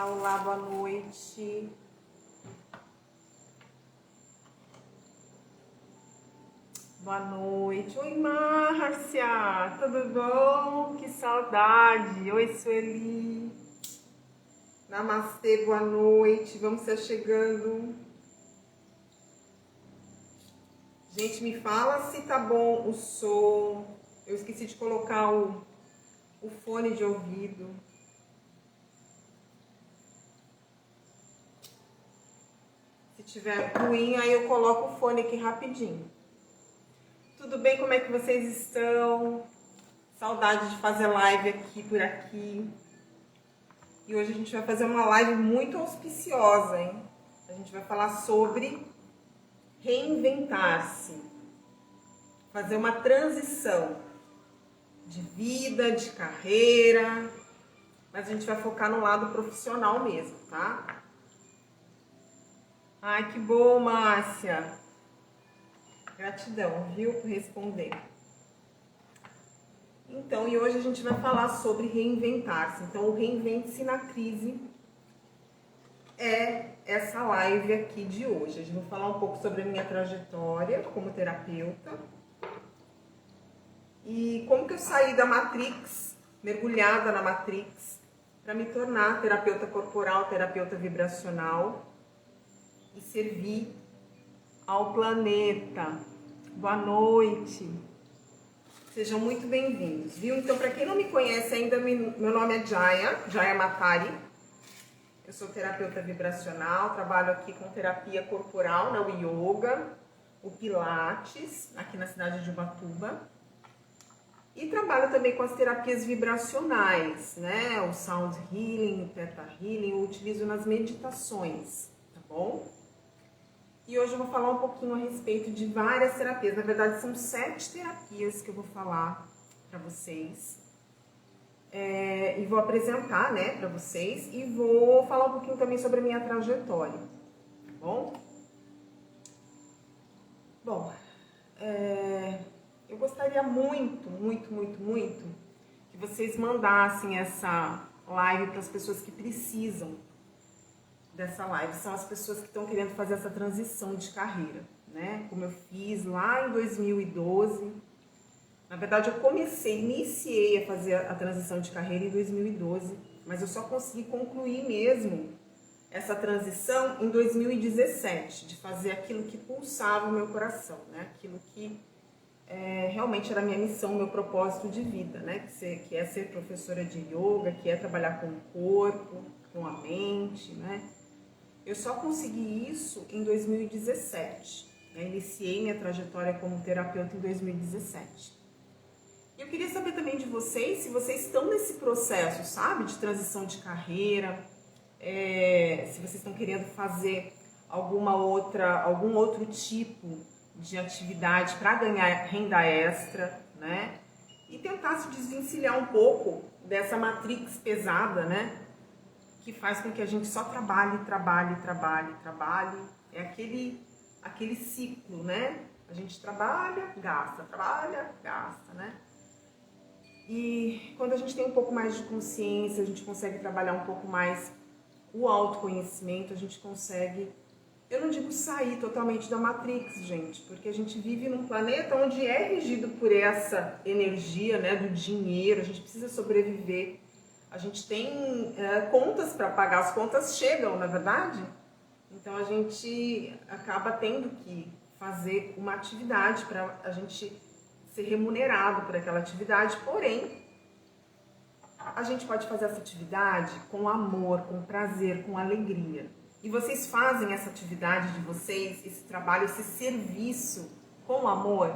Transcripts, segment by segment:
Olá, boa noite. Boa noite. Oi, Márcia, tudo bom? Que saudade. Oi, Sueli. Namastê, boa noite. Vamos estar chegando. Gente, me fala se tá bom o som. Eu esqueci de colocar o fone de ouvido. Se tiver ruim, aí eu coloco o fone aqui rapidinho. Tudo bem? Como é que vocês estão? Saudade de fazer live aqui por aqui. E hoje a gente vai fazer uma live muito auspiciosa, hein? A gente vai falar sobre reinventar-se. Fazer uma transição de vida, de carreira. Mas a gente vai focar no lado profissional mesmo, tá? Ai, que bom, Márcia. Gratidão, viu, por responder. Então, e hoje a gente vai falar sobre reinventar-se. Então, o Reinvente-se na Crise é essa live aqui de hoje. A gente vai falar um pouco sobre a minha trajetória como terapeuta e como que eu saí da Matrix, mergulhada na Matrix, para me tornar terapeuta corporal, terapeuta vibracional e servir ao planeta. Boa noite. Sejam muito bem-vindos, viu? Então, para quem não me conhece ainda, meu nome é Jaya Matari. Eu sou terapeuta vibracional, trabalho aqui com terapia corporal, né, o yoga, o pilates, aqui na cidade de Ubatuba. E trabalho também com as terapias vibracionais, né? O sound healing, o theta healing, eu utilizo nas meditações, tá bom? E hoje eu vou falar um pouquinho a respeito de várias terapias. Na verdade, são 7 terapias que eu vou falar para vocês. E vou apresentar, né, para vocês. E vou falar um pouquinho também sobre a minha trajetória, tá bom? Bom, eu gostaria muito que vocês mandassem essa live para as pessoas que precisam dessa live. São as pessoas que estão querendo fazer essa transição de carreira, né? Como eu fiz lá em 2012. Na verdade, eu iniciei a fazer a transição de carreira em 2012, mas eu só consegui concluir mesmo essa transição em 2017, de fazer aquilo que pulsava o meu coração, né? Aquilo que realmente era a minha missão, meu propósito de vida, né? Que é ser professora de yoga, que é trabalhar com o corpo, com a mente, né? Eu só consegui isso em 2017. Eu iniciei minha trajetória como terapeuta em 2017. Eu queria saber também de vocês, se vocês estão nesse processo, sabe? De transição de carreira, se vocês estão querendo fazer algum outro tipo de atividade para ganhar renda extra, né? E tentar se desvencilhar um pouco dessa matrix pesada, né? Que faz com que a gente só trabalhe. É aquele ciclo, né? A gente trabalha, gasta, né? E quando a gente tem um pouco mais de consciência, a gente consegue trabalhar um pouco mais o autoconhecimento, a gente consegue, eu não digo sair totalmente da Matrix, gente, porque a gente vive num planeta onde é regido por essa energia, né, do dinheiro, a gente precisa sobreviver. A gente tem contas para pagar, as contas chegam, na verdade? Então a gente acaba tendo que fazer uma atividade para a gente ser remunerado por aquela atividade, porém, a gente pode fazer essa atividade com amor, com prazer, com alegria. E vocês fazem essa atividade de vocês, esse trabalho, esse serviço com amor?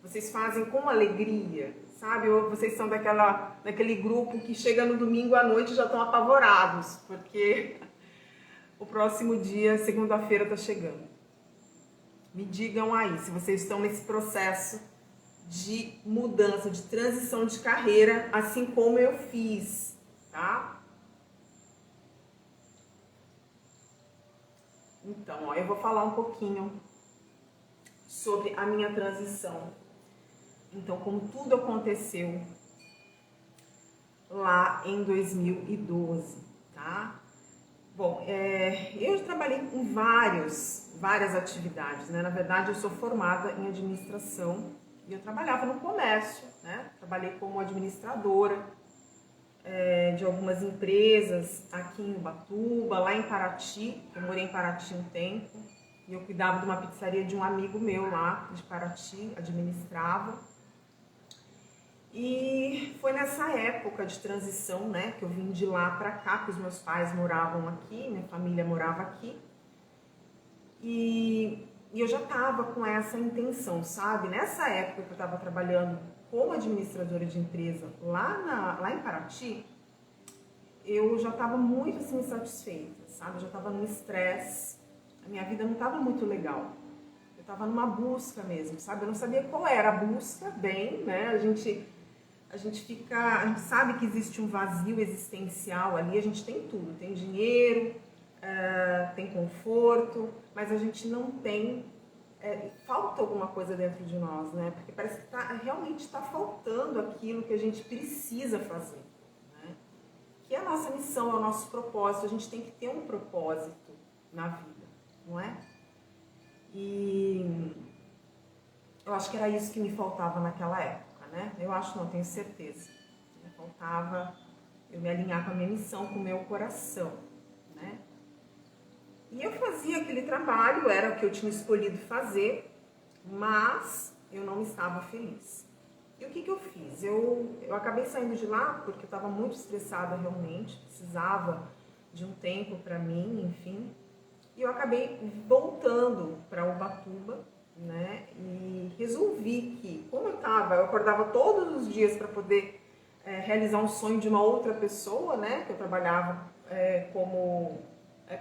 Vocês fazem com alegria? Sabe, ou vocês são daquele grupo que chega no domingo à noite e já estão apavorados, porque o próximo dia, segunda-feira, está chegando. Me digam aí, se vocês estão nesse processo de mudança, de transição de carreira, assim como eu fiz, tá? Então, ó, eu vou falar um pouquinho sobre a minha transição. Então, como tudo aconteceu lá em 2012, tá? tá? Bom, eu trabalhei com várias atividades, né? Na verdade, eu sou formada em administração e eu trabalhava no comércio, né? Trabalhei como administradora de algumas empresas aqui em Ubatuba, lá em Paraty. Eu morei em Paraty um tempo e eu cuidava de uma pizzaria de um amigo meu lá de Paraty, administrava. E foi nessa época de transição, né, que eu vim de lá para cá, que os meus pais moravam aqui, minha família morava aqui. E eu já estava com essa intenção, sabe? Nessa época que eu estava trabalhando como administradora de empresa lá em Paraty, eu já estava muito assim insatisfeita, sabe? Eu já estava num estresse, a minha vida não estava muito legal. Eu estava numa busca mesmo, sabe? Eu não sabia qual era a busca, bem, né? A gente sabe que existe um vazio existencial ali, a gente tem tudo, tem dinheiro, tem conforto, mas a gente não tem, falta alguma coisa dentro de nós, né? Porque parece que realmente está faltando aquilo que a gente precisa fazer, né? Que é a nossa missão, é o nosso propósito, a gente tem que ter um propósito na vida, não é? E eu acho que era isso que me faltava naquela época, né? Eu acho, não, tenho certeza. Me faltava eu me alinhar com a minha missão, com o meu coração, né? E eu fazia aquele trabalho, era o que eu tinha escolhido fazer, mas eu não estava feliz. E o que eu fiz? Eu acabei saindo de lá porque eu estava muito estressada realmente, precisava de um tempo para mim, enfim. E eu acabei voltando para Ubatuba, né? E resolvi que, como eu acordava todos os dias para poder realizar um sonho de uma outra pessoa, né? Que eu trabalhava como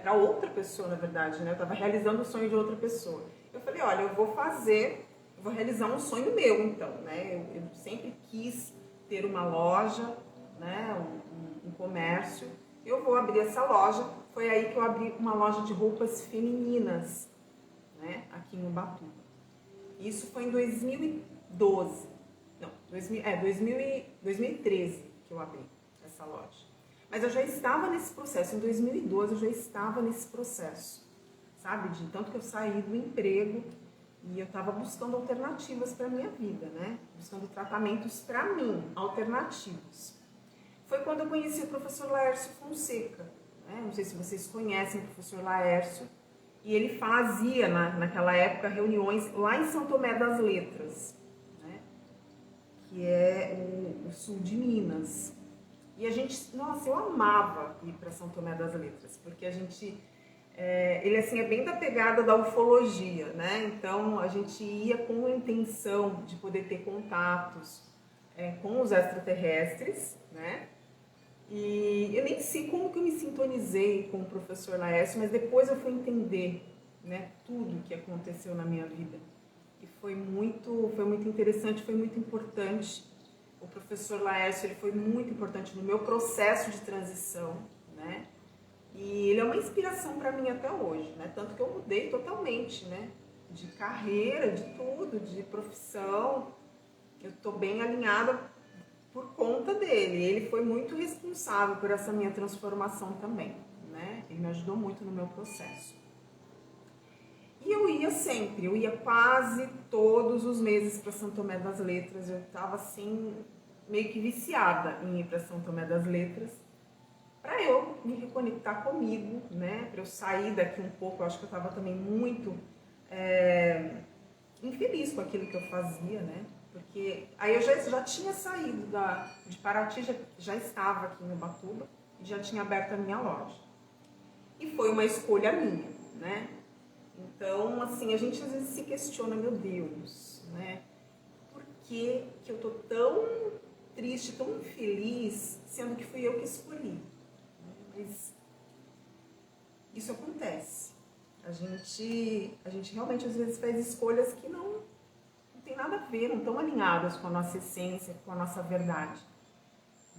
para outra pessoa, na verdade, né? Eu estava realizando o sonho de outra pessoa. Eu falei, olha, eu vou realizar um sonho meu, então, né? Eu sempre quis ter uma loja, né? Um comércio. Eu vou abrir essa loja. Foi aí que eu abri uma loja de roupas femininas, né? Aqui em Ubatuba. Isso foi em 2012. Não, 2013 que eu abri essa loja. Mas eu já estava nesse processo, em 2012 eu já estava nesse processo, sabe? De tanto que eu saí do emprego e eu estava buscando alternativas para a minha vida, né? Buscando tratamentos para mim, alternativos. Foi quando eu conheci o professor Laércio Fonseca, né? Não sei se vocês conhecem o professor Laércio, e ele fazia naquela época reuniões lá em São Tomé das Letras, né? Que é o sul de Minas. E a gente, nossa, eu amava ir para São Tomé das Letras, porque a gente, ele assim é bem da pegada da ufologia, né? Então a gente ia com a intenção de poder ter contatos com os extraterrestres, né? E eu nem sei como que eu me sintonizei com o professor Laércio, mas depois eu fui entender, né, tudo que aconteceu na minha vida. E foi muito interessante, foi muito importante. O professor Laércio, ele foi muito importante no meu processo de transição, né? E ele é uma inspiração para mim até hoje, né? Tanto que eu mudei totalmente, né? De carreira, de tudo, de profissão. Eu estou bem alinhada por conta dele. Ele foi muito responsável por essa minha transformação também, né? Ele me ajudou muito no meu processo. E eu ia quase todos os meses para São Tomé das Letras. Eu estava assim, meio que viciada em ir para São Tomé das Letras, para eu me reconectar comigo, né? Para eu sair daqui um pouco. Eu acho que eu estava também muito infeliz com aquilo que eu fazia, né? Porque aí eu já tinha saído de Paraty, já estava aqui em Ubatuba e já tinha aberto a minha loja. E foi uma escolha minha, né? Então, assim, a gente às vezes se questiona, meu Deus, né? Por que eu tô tão triste, tão infeliz, sendo que fui eu que escolhi? Mas isso acontece. A gente realmente às vezes faz escolhas que não tem nada a ver, não estão alinhadas com a nossa essência, com a nossa verdade.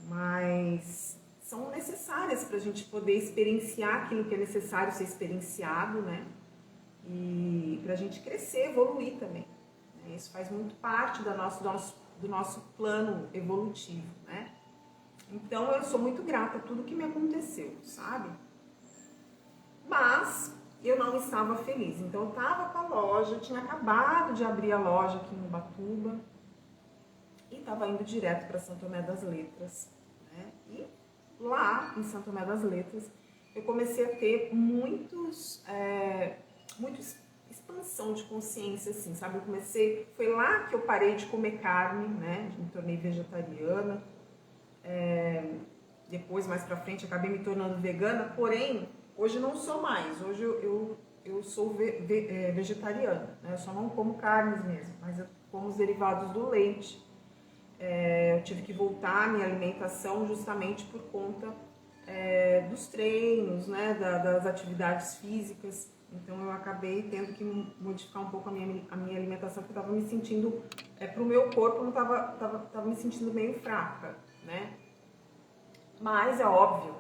Mas são necessárias para a gente poder experienciar aquilo que é necessário ser experienciado, né? E para a gente crescer, evoluir também. Isso faz muito parte do nosso plano evolutivo, né? Então eu sou muito grata a tudo que me aconteceu, sabe? Mas eu não estava feliz. Então eu estava com a loja, eu tinha acabado de abrir a loja aqui em Ubatuba e estava indo direto para São Tomé das Letras, né? E lá em São Tomé das Letras eu comecei a ter muitos expansão de consciência, assim, sabe? Foi lá que eu parei de comer carne, né? Me tornei vegetariana. Depois, mais pra frente, acabei me tornando vegana, porém, hoje não sou mais. Hoje eu sou vegetariana, né? Eu só não como carnes mesmo, mas eu como os derivados do leite. Eu tive que voltar à minha alimentação justamente por conta dos treinos, né? Das atividades físicas. Então eu acabei tendo que modificar um pouco a minha alimentação, porque eu estava me sentindo, para o meu corpo, eu tava me sentindo meio fraca, né? Mas é óbvio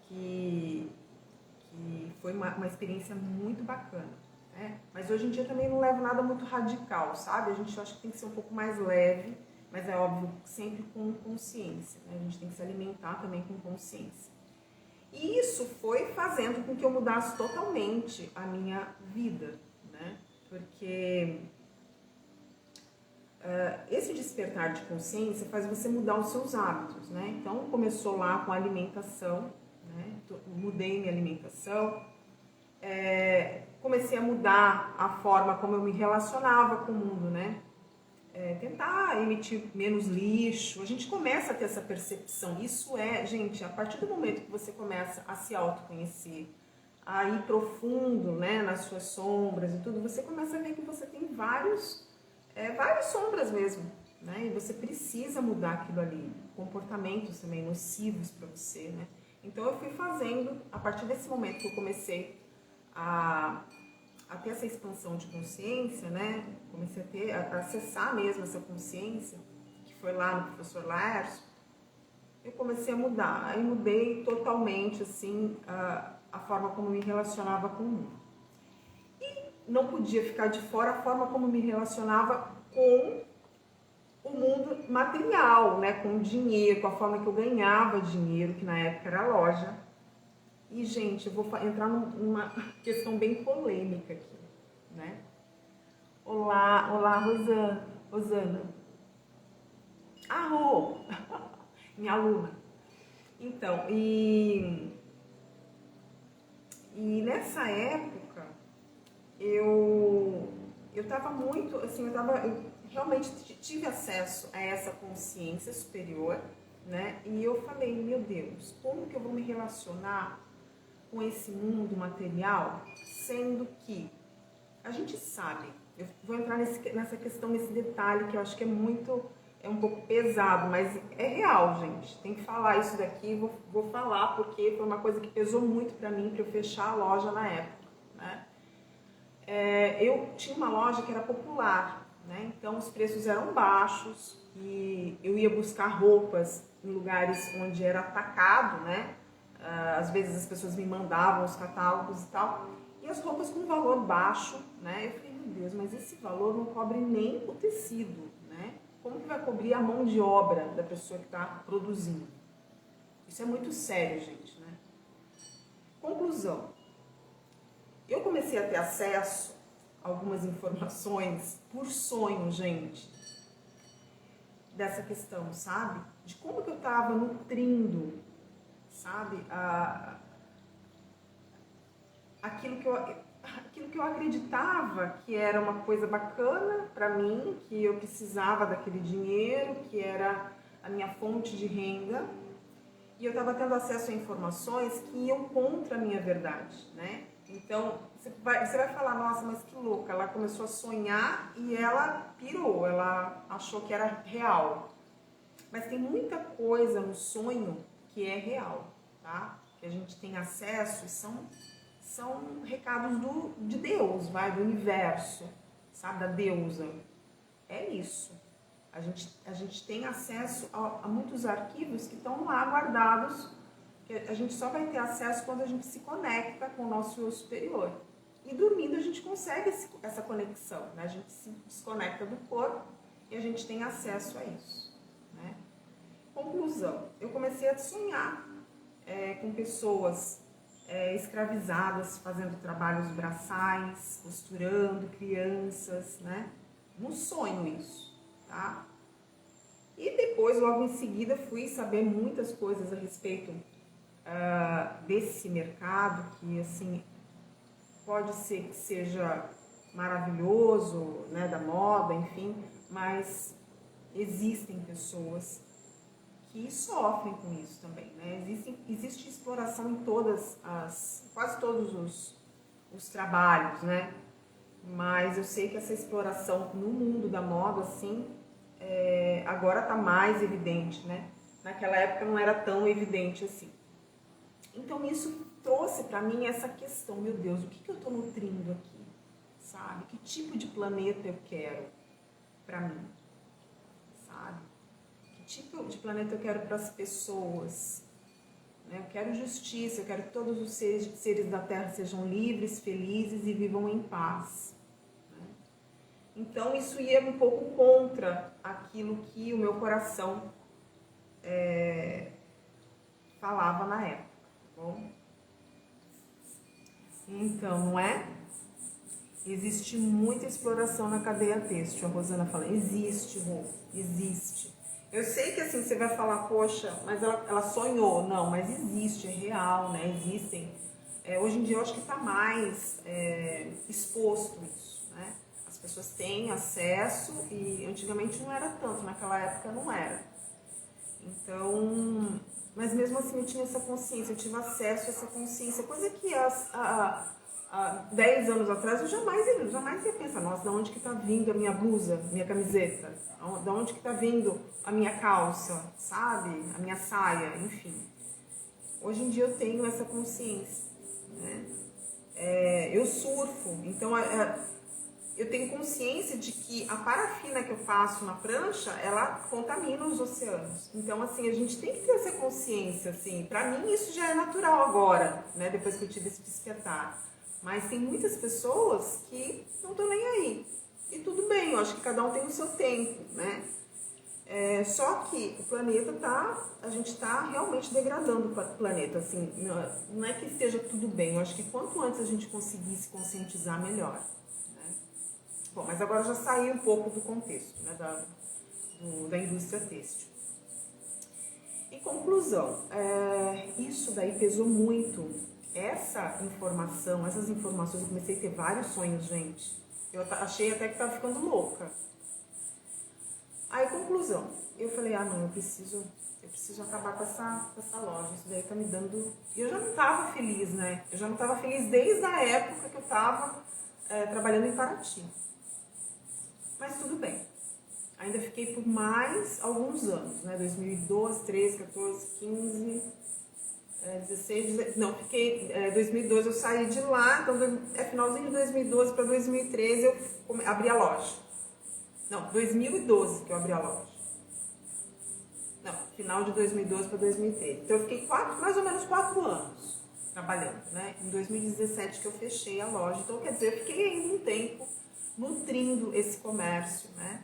que foi uma experiência muito bacana, né? Mas hoje em dia também não levo nada muito radical, sabe? A gente acha que tem que ser um pouco mais leve, mas é óbvio, sempre com consciência, né? A gente tem que se alimentar também com consciência. E isso foi fazendo com que eu mudasse totalmente a minha vida, né? Porque esse despertar de consciência faz você mudar os seus hábitos, né? Então começou lá com a alimentação, né? Mudei minha alimentação, comecei a mudar a forma como eu me relacionava com o mundo, né? Tentar emitir menos lixo. A gente começa a ter essa percepção. Isso gente, a partir do momento que você começa a se autoconhecer, a ir profundo, né, nas suas sombras e tudo, você começa a ver que você tem várias sombras mesmo, né? E você precisa mudar aquilo ali. Comportamentos também nocivos para você, né? Então eu fui fazendo, a partir desse momento que eu comecei a ter essa expansão de consciência, né? Comecei a acessar mesmo essa consciência, que foi lá no professor Laércio, eu comecei a mudar. Aí mudei totalmente, assim, a forma como me relacionava com o mundo. E não podia ficar de fora a forma como me relacionava com o mundo material, né? Com o dinheiro, com a forma que eu ganhava dinheiro, que na época era a loja. E, gente, eu vou entrar numa questão bem polêmica aqui, né? Olá, Rosana. Rô, minha aluna. Então, e nessa época, eu tava muito, assim, eu realmente tive acesso a essa consciência superior, né? E eu falei, meu Deus, como que eu vou me relacionar com esse mundo material, sendo que a gente sabe, eu vou entrar nessa questão, nesse detalhe que eu acho que é um pouco pesado, mas é real, gente. Tem que falar isso daqui, vou falar porque foi uma coisa que pesou muito para mim, para eu fechar a loja na época, né? Eu tinha uma loja que era popular, né? Então os preços eram baixos e eu ia buscar roupas em lugares onde era atacado, né? Às vezes as pessoas me mandavam os catálogos e tal, e as roupas com valor baixo, né? Eu falei, meu Deus, mas esse valor não cobre nem o tecido, né? Como que vai cobrir a mão de obra da pessoa que está produzindo? Isso é muito sério, gente, né? Conclusão. Eu comecei a ter acesso a algumas informações por sonho, gente, dessa questão, sabe? De como que eu estava nutrindo, sabe, aquilo que eu acreditava que era uma coisa bacana para mim, que eu precisava daquele dinheiro, que era a minha fonte de renda, e eu estava tendo acesso a informações que iam contra a minha verdade, né? Então, você vai falar, nossa, mas que louca, ela começou a sonhar e ela pirou, ela achou que era real. Mas tem muita coisa no sonho que é real, tá? Que a gente tem acesso e são recados de Deus, do universo, sabe? Da deusa. É isso. A gente tem acesso a muitos arquivos que estão lá guardados, que a gente só vai ter acesso quando a gente se conecta com o nosso eu superior. E dormindo a gente consegue essa conexão, né? A gente se desconecta do corpo e a gente tem acesso a isso, né? Conclusão, eu comecei a sonhar com pessoas escravizadas, fazendo trabalhos braçais, costurando, crianças, né? Um sonho isso, tá? E depois, logo em seguida, fui saber muitas coisas a respeito desse mercado, que assim, pode ser que seja maravilhoso, né, da moda, enfim, mas existem pessoas que sofrem com isso também, né? Existe exploração em quase todos os trabalhos, né? Mas eu sei que essa exploração no mundo da moda, assim, agora está mais evidente, né? Naquela época não era tão evidente assim. Então isso trouxe para mim essa questão, meu Deus, o que eu estou nutrindo aqui, sabe? Que tipo de planeta eu quero para mim, sabe? Que tipo de planeta eu quero para as pessoas, né? Eu quero justiça, eu quero que todos os seres da Terra sejam livres, felizes e vivam em paz. Então isso ia um pouco contra aquilo que o meu coração falava na época, tá bom? Então, não é? Existe muita exploração na cadeia têxtil. A Rosana fala, existe, Rô, existe. Eu sei que assim, você vai falar, poxa, mas ela sonhou. Não, mas existe, é real, né? Existem. Hoje em dia eu acho que está mais exposto isso, né? As pessoas têm acesso e antigamente não era tanto, naquela época não era. Então, mas mesmo assim eu tinha essa consciência, eu tive acesso a essa consciência, coisa que há 10 anos atrás eu jamais ia pensar, nossa, de onde que está vindo a minha blusa, minha camiseta, de onde que está vindo a minha calça, sabe, a minha saia, enfim. Hoje em dia eu tenho essa consciência, né? Eu surfo, então eu tenho consciência de que a parafina que eu faço na prancha, ela contamina os oceanos. Então, assim, a gente tem que ter essa consciência, assim. Pra mim, isso já é natural agora, né? Depois que eu tive esse despertar. Mas tem muitas pessoas que não estão nem aí. E tudo bem, eu acho que cada um tem o seu tempo, né? Só que o planeta a gente está realmente degradando o planeta, assim. Não é que esteja tudo bem, eu acho que quanto antes a gente conseguir se conscientizar, melhor. Bom, mas agora já saí um pouco do contexto, né, da indústria têxtil. Em conclusão, isso daí pesou muito. Essas informações, eu comecei a ter vários sonhos, gente. Eu achei até que estava ficando louca. Aí, conclusão, eu falei, não, eu preciso acabar com essa loja, isso daí tá me dando... E eu já não estava feliz, né? Eu já não estava feliz desde a época que eu estava trabalhando em Paraty. Mas tudo bem. Ainda fiquei por mais alguns anos, né? 2012, 13, 14, 15, 16, 17... Não, fiquei... 2012 eu saí de lá, então finalzinho de 2012 para 2013 eu abri a loja. Não, 2012 que eu abri a loja. Não, final de 2012 para 2013. Então eu fiquei mais ou menos 4 anos trabalhando, né? Em 2017 que eu fechei a loja. Então, quer dizer, eu fiquei ainda um tempo nutrindo esse comércio, né?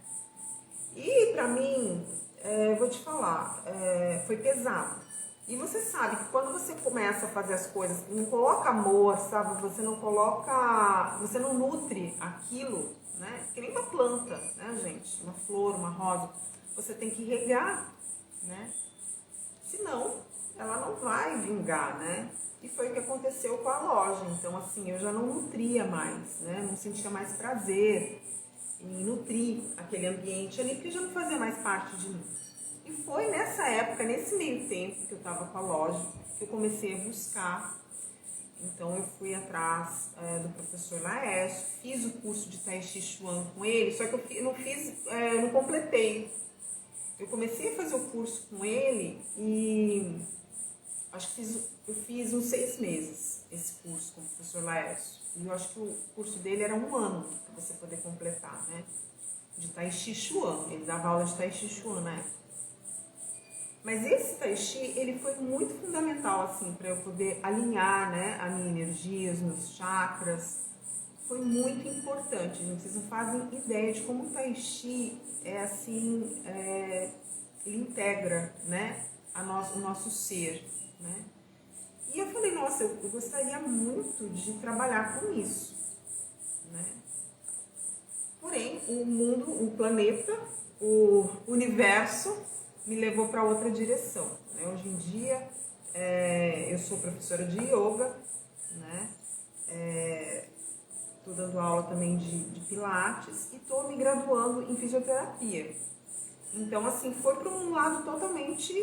E pra mim, vou te falar, foi pesado. E você sabe que quando você começa a fazer as coisas, não coloca amor, sabe? Você não nutre aquilo, né? Que nem uma planta, né, gente? Uma flor, uma rosa. Você tem que regar, né? Senão, ela não vai vingar, né? E foi o que aconteceu com a loja. Então, assim, eu já não nutria mais, né? Não sentia mais prazer em nutrir aquele ambiente ali, porque já não fazia mais parte de mim. E foi nessa época, nesse meio tempo que eu estava com a loja, que eu comecei a buscar. Então eu fui atrás do professor Laércio, fiz o curso de Tai Chi Chuan com ele, só que eu não completei. Eu comecei a fazer o curso com ele e acho que eu fiz uns 6 meses esse curso com o professor Laércio. E eu acho que o curso dele era 1 ano para você poder completar, né? De Tai Chi Chuan. Ele dava aula de Tai Chi Chuan na época. Mas esse Tai Chi, ele foi muito fundamental, assim, para eu poder alinhar, né, a minha energia, os meus chakras. Foi muito importante, gente. Vocês não fazem ideia de como o Tai Chi é, assim, ele integra, né, o nosso ser, né? E eu falei, nossa, eu gostaria muito de trabalhar com isso, né? Porém, o mundo, o planeta, o universo me levou para outra direção, né? Hoje em dia, eu sou professora de yoga, né? Estou dando aula também de pilates e estou me graduando em fisioterapia. Então, assim, foi para um lado totalmente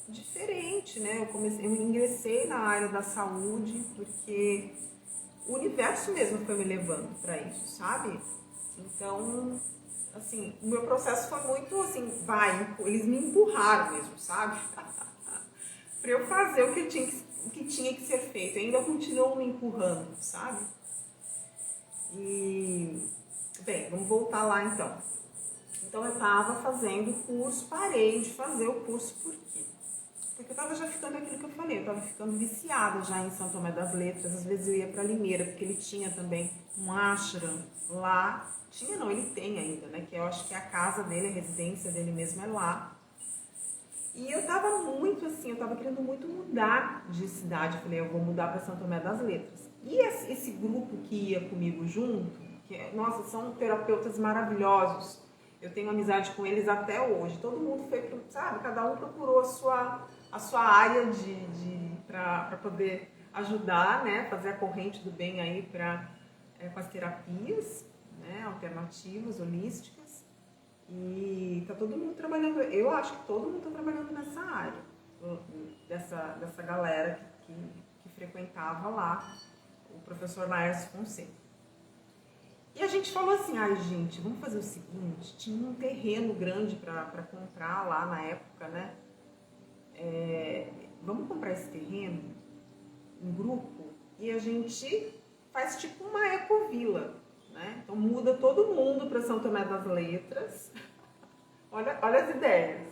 diferente, né? Eu ingressei na área da saúde porque o universo mesmo foi me levando para isso, sabe? Então, assim, o meu processo foi muito assim, eles me empurraram mesmo, sabe? Para eu fazer o que tinha que ser feito. Ainda continuam me empurrando, sabe? E, bem, vamos voltar lá então. Então eu estava fazendo o curso, parei de fazer o curso por quê? Porque eu estava já ficando aquilo que eu falei, eu estava ficando viciada já em São Tomé das Letras, às vezes eu ia para Limeira, porque ele tinha também um ashram lá, tinha não, ele tem ainda, né, que eu acho que é a casa dele, a residência dele mesmo é lá. E eu estava muito assim, eu estava querendo muito mudar de cidade, eu falei, eu vou mudar para São Tomé das Letras. E esse grupo que ia comigo junto, nossa, são terapeutas maravilhosos, eu tenho amizade com eles até hoje. Todo mundo foi, sabe, cada um procurou a sua área para poder ajudar, né, fazer a corrente do bem aí com as terapias, né, alternativas, holísticas. E tá todo mundo trabalhando, eu acho que todo mundo está trabalhando nessa área, dessa galera que frequentava lá, o professor Laércio Fonseca. E a gente falou assim, ai gente, vamos fazer o seguinte, tinha um terreno grande para comprar lá na época, né? Vamos comprar esse terreno, um grupo, e a gente faz tipo uma ecovila, né? Então muda todo mundo para São Tomé das Letras. Olha as ideias.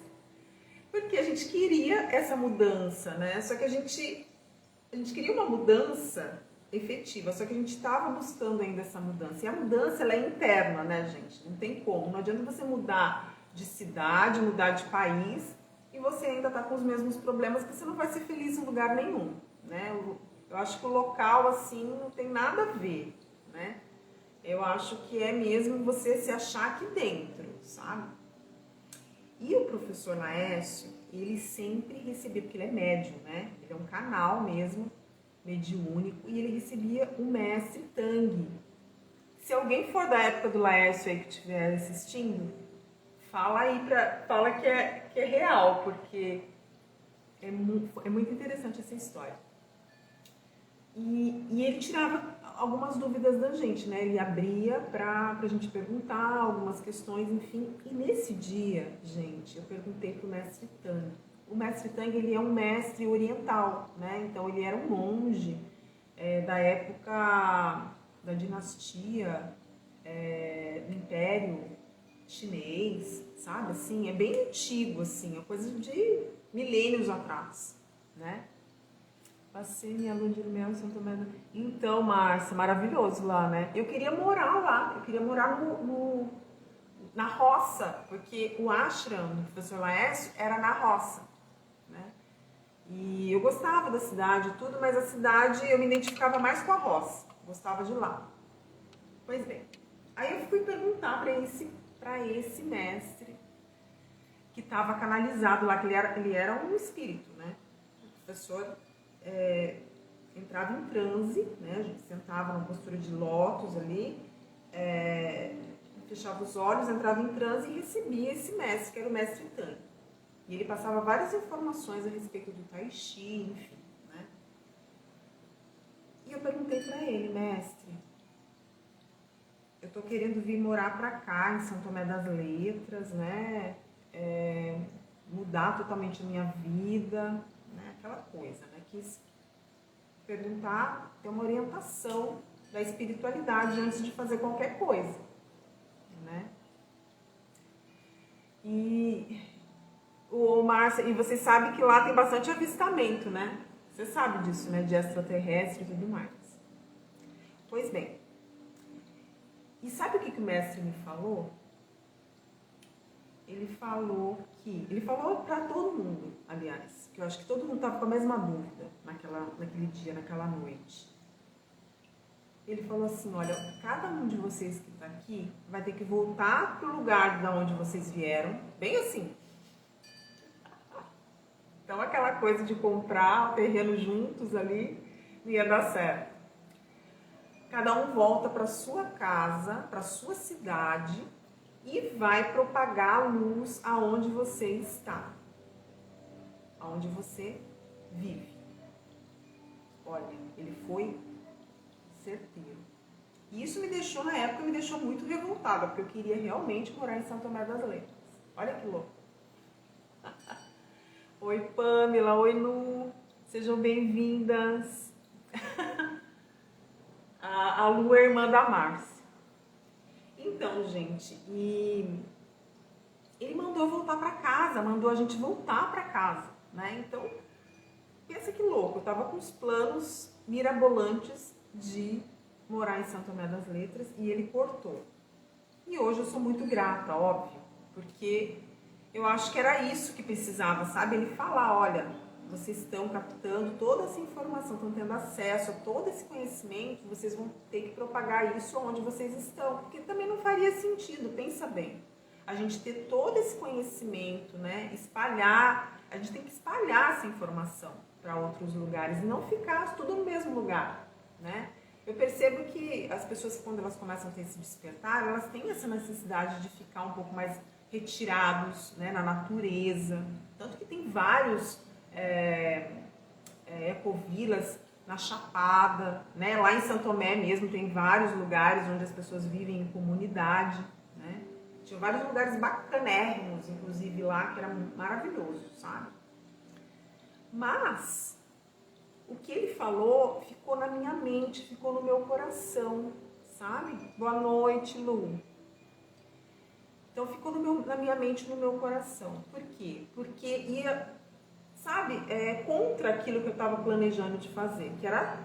Porque a gente queria essa mudança, né? Só que a gente queria uma mudança efetiva, só que a gente estava buscando ainda essa mudança. E a mudança, ela é interna, né, gente? Não tem como. Não adianta você mudar de cidade, mudar de país e você ainda tá com os mesmos problemas, que você não vai ser feliz em lugar nenhum, né? Eu acho que o local, assim, não tem nada a ver, né? Eu acho que é mesmo você se achar aqui dentro, sabe? E o professor Laércio, ele sempre recebia, porque ele é médium, né? Ele é um canal mesmo, mediúnico, e ele recebia o mestre Tang. Se alguém for da época do Laércio aí que estiver assistindo, fala que é real, porque é muito interessante essa história. E ele tirava algumas dúvidas da gente, né? Ele abria pra gente perguntar algumas questões, enfim. E nesse dia, gente, eu perguntei pro mestre Tang. O mestre Tang, ele é um mestre oriental, né? Então ele era um monge da época da dinastia do Império Chinês, sabe? Assim, é bem antigo, assim, é coisa de milênios atrás, né? Passei minha lua de mel em São Tomé. Então, Márcia, maravilhoso lá, né? Eu queria morar lá, eu queria morar na roça, porque o ashram do professor Laércio era na roça, né? E eu gostava da cidade e tudo, mas a cidade eu me identificava mais com a roça, gostava de lá. Pois bem, aí eu fui perguntar para esse mestre que estava canalizado lá, que ele era um espírito, né? O professor entrava em transe, né? A gente sentava numa postura de lótus ali, fechava os olhos, entrava em transe e recebia esse mestre, que era o mestre Tang. E ele passava várias informações a respeito do Tai Chi, enfim, né? E eu perguntei para ele, mestre, eu tô querendo vir morar para cá, em São Tomé das Letras, né? Mudar totalmente a minha vida, né? Aquela coisa, né? Quis perguntar, ter uma orientação da espiritualidade antes de fazer qualquer coisa, né? E Márcia, e você sabe que lá tem bastante avistamento, né? Você sabe disso, né? De extraterrestre e tudo mais. Pois bem. E sabe o que o mestre me falou? Ele falou que ele falou para todo mundo, aliás, que eu acho que todo mundo estava com a mesma dúvida naquele dia, naquela noite. Ele falou assim, olha, cada um de vocês que está aqui vai ter que voltar para o lugar da onde vocês vieram, bem assim. Então aquela coisa de comprar o terreno juntos ali não ia dar certo. Cada um volta para sua casa, para sua cidade e vai propagar a luz aonde você está, aonde você vive. Olha, ele foi certeiro. E isso na época me deixou muito revoltada, porque eu queria realmente morar em São Tomé das Letras. Olha que louco. Oi, Pamela, oi, Lu, sejam bem-vindas. A Lu é irmã da Márcia. Então, gente, e ele mandou eu voltar para casa, mandou a gente voltar para casa, né? Então, pensa que louco, eu tava com os planos mirabolantes de morar em São Tomé das Letras e ele cortou. E hoje eu sou muito grata, óbvio, porque eu acho que era isso que precisava, sabe? Ele falar, olha, vocês estão captando toda essa informação, estão tendo acesso a todo esse conhecimento, vocês vão ter que propagar isso onde vocês estão, porque também não faria sentido, pensa bem. A gente ter todo esse conhecimento, né? Espalhar, a gente tem que espalhar essa informação para outros lugares e não ficar tudo no mesmo lugar, né? Eu percebo que as pessoas, quando elas começam a ter esse despertar, elas têm essa necessidade de ficar um pouco mais retirados, né, na natureza. Tanto que tem vários ecovilas na Chapada, né? Lá em São Tomé mesmo tem vários lugares onde as pessoas vivem em comunidade, né? Tinha vários lugares bacanérrimos, inclusive lá, que era maravilhoso, sabe? Mas o que ele falou ficou na minha mente, ficou no meu coração, sabe? Boa noite, Lu. Então ficou na minha mente, no meu coração. Por quê? Porque ia, sabe, contra aquilo que eu estava planejando de fazer, que era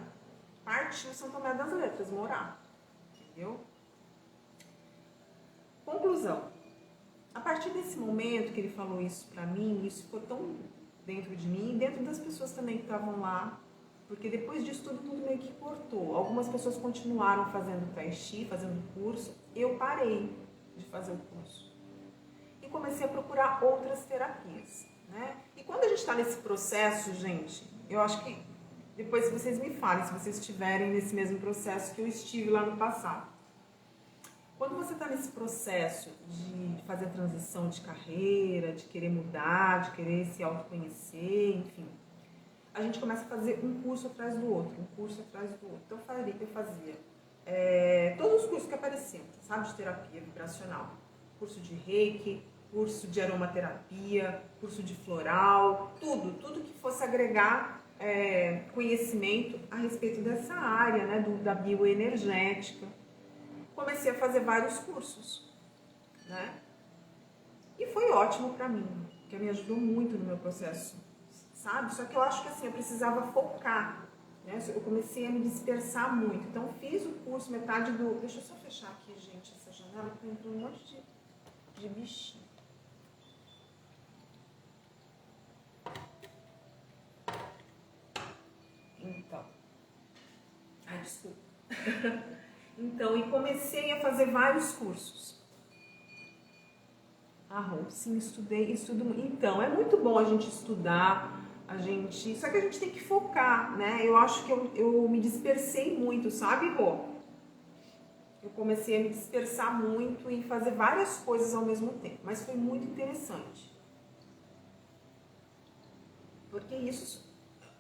partir de São Tomé das Letras, morar. Entendeu? Conclusão. A partir desse momento que ele falou isso pra mim, isso ficou tão dentro de mim e dentro das pessoas também que estavam lá, porque depois disso tudo meio que cortou. Algumas pessoas continuaram fazendo Tai Chi, fazendo curso, eu parei de fazer o curso e comecei a procurar outras terapias, né? E quando a gente está nesse processo, gente, eu acho que depois vocês me falem se vocês estiverem nesse mesmo processo que eu estive lá no passado. Quando você está nesse processo de fazer a transição de carreira, de querer mudar, de querer se autoconhecer, enfim, a gente começa a fazer um curso atrás do outro, um curso atrás do outro. Então eu fazia todos os cursos que apareciam, sabe, de terapia vibracional, curso de Reiki, curso de aromaterapia, curso de floral, tudo que fosse agregar conhecimento a respeito dessa área, né, da bioenergética. Comecei a fazer vários cursos, né? E foi ótimo pra mim, porque me ajudou muito no meu processo, sabe? Só que eu acho que assim, eu precisava focar, né? Eu comecei a me dispersar muito. Então fiz o curso, metade do... Deixa eu só fechar aqui, gente, essa janela, que entrou um monte de bichinho. Então... Ai, desculpa. Então, e comecei a fazer vários cursos. Sim, estudo. Então, é muito bom a gente estudar, só que a gente tem que focar, né? Eu acho que eu me dispersei muito, sabe, Rô? Eu comecei a me dispersar muito e fazer várias coisas ao mesmo tempo, mas foi muito interessante. Porque isso,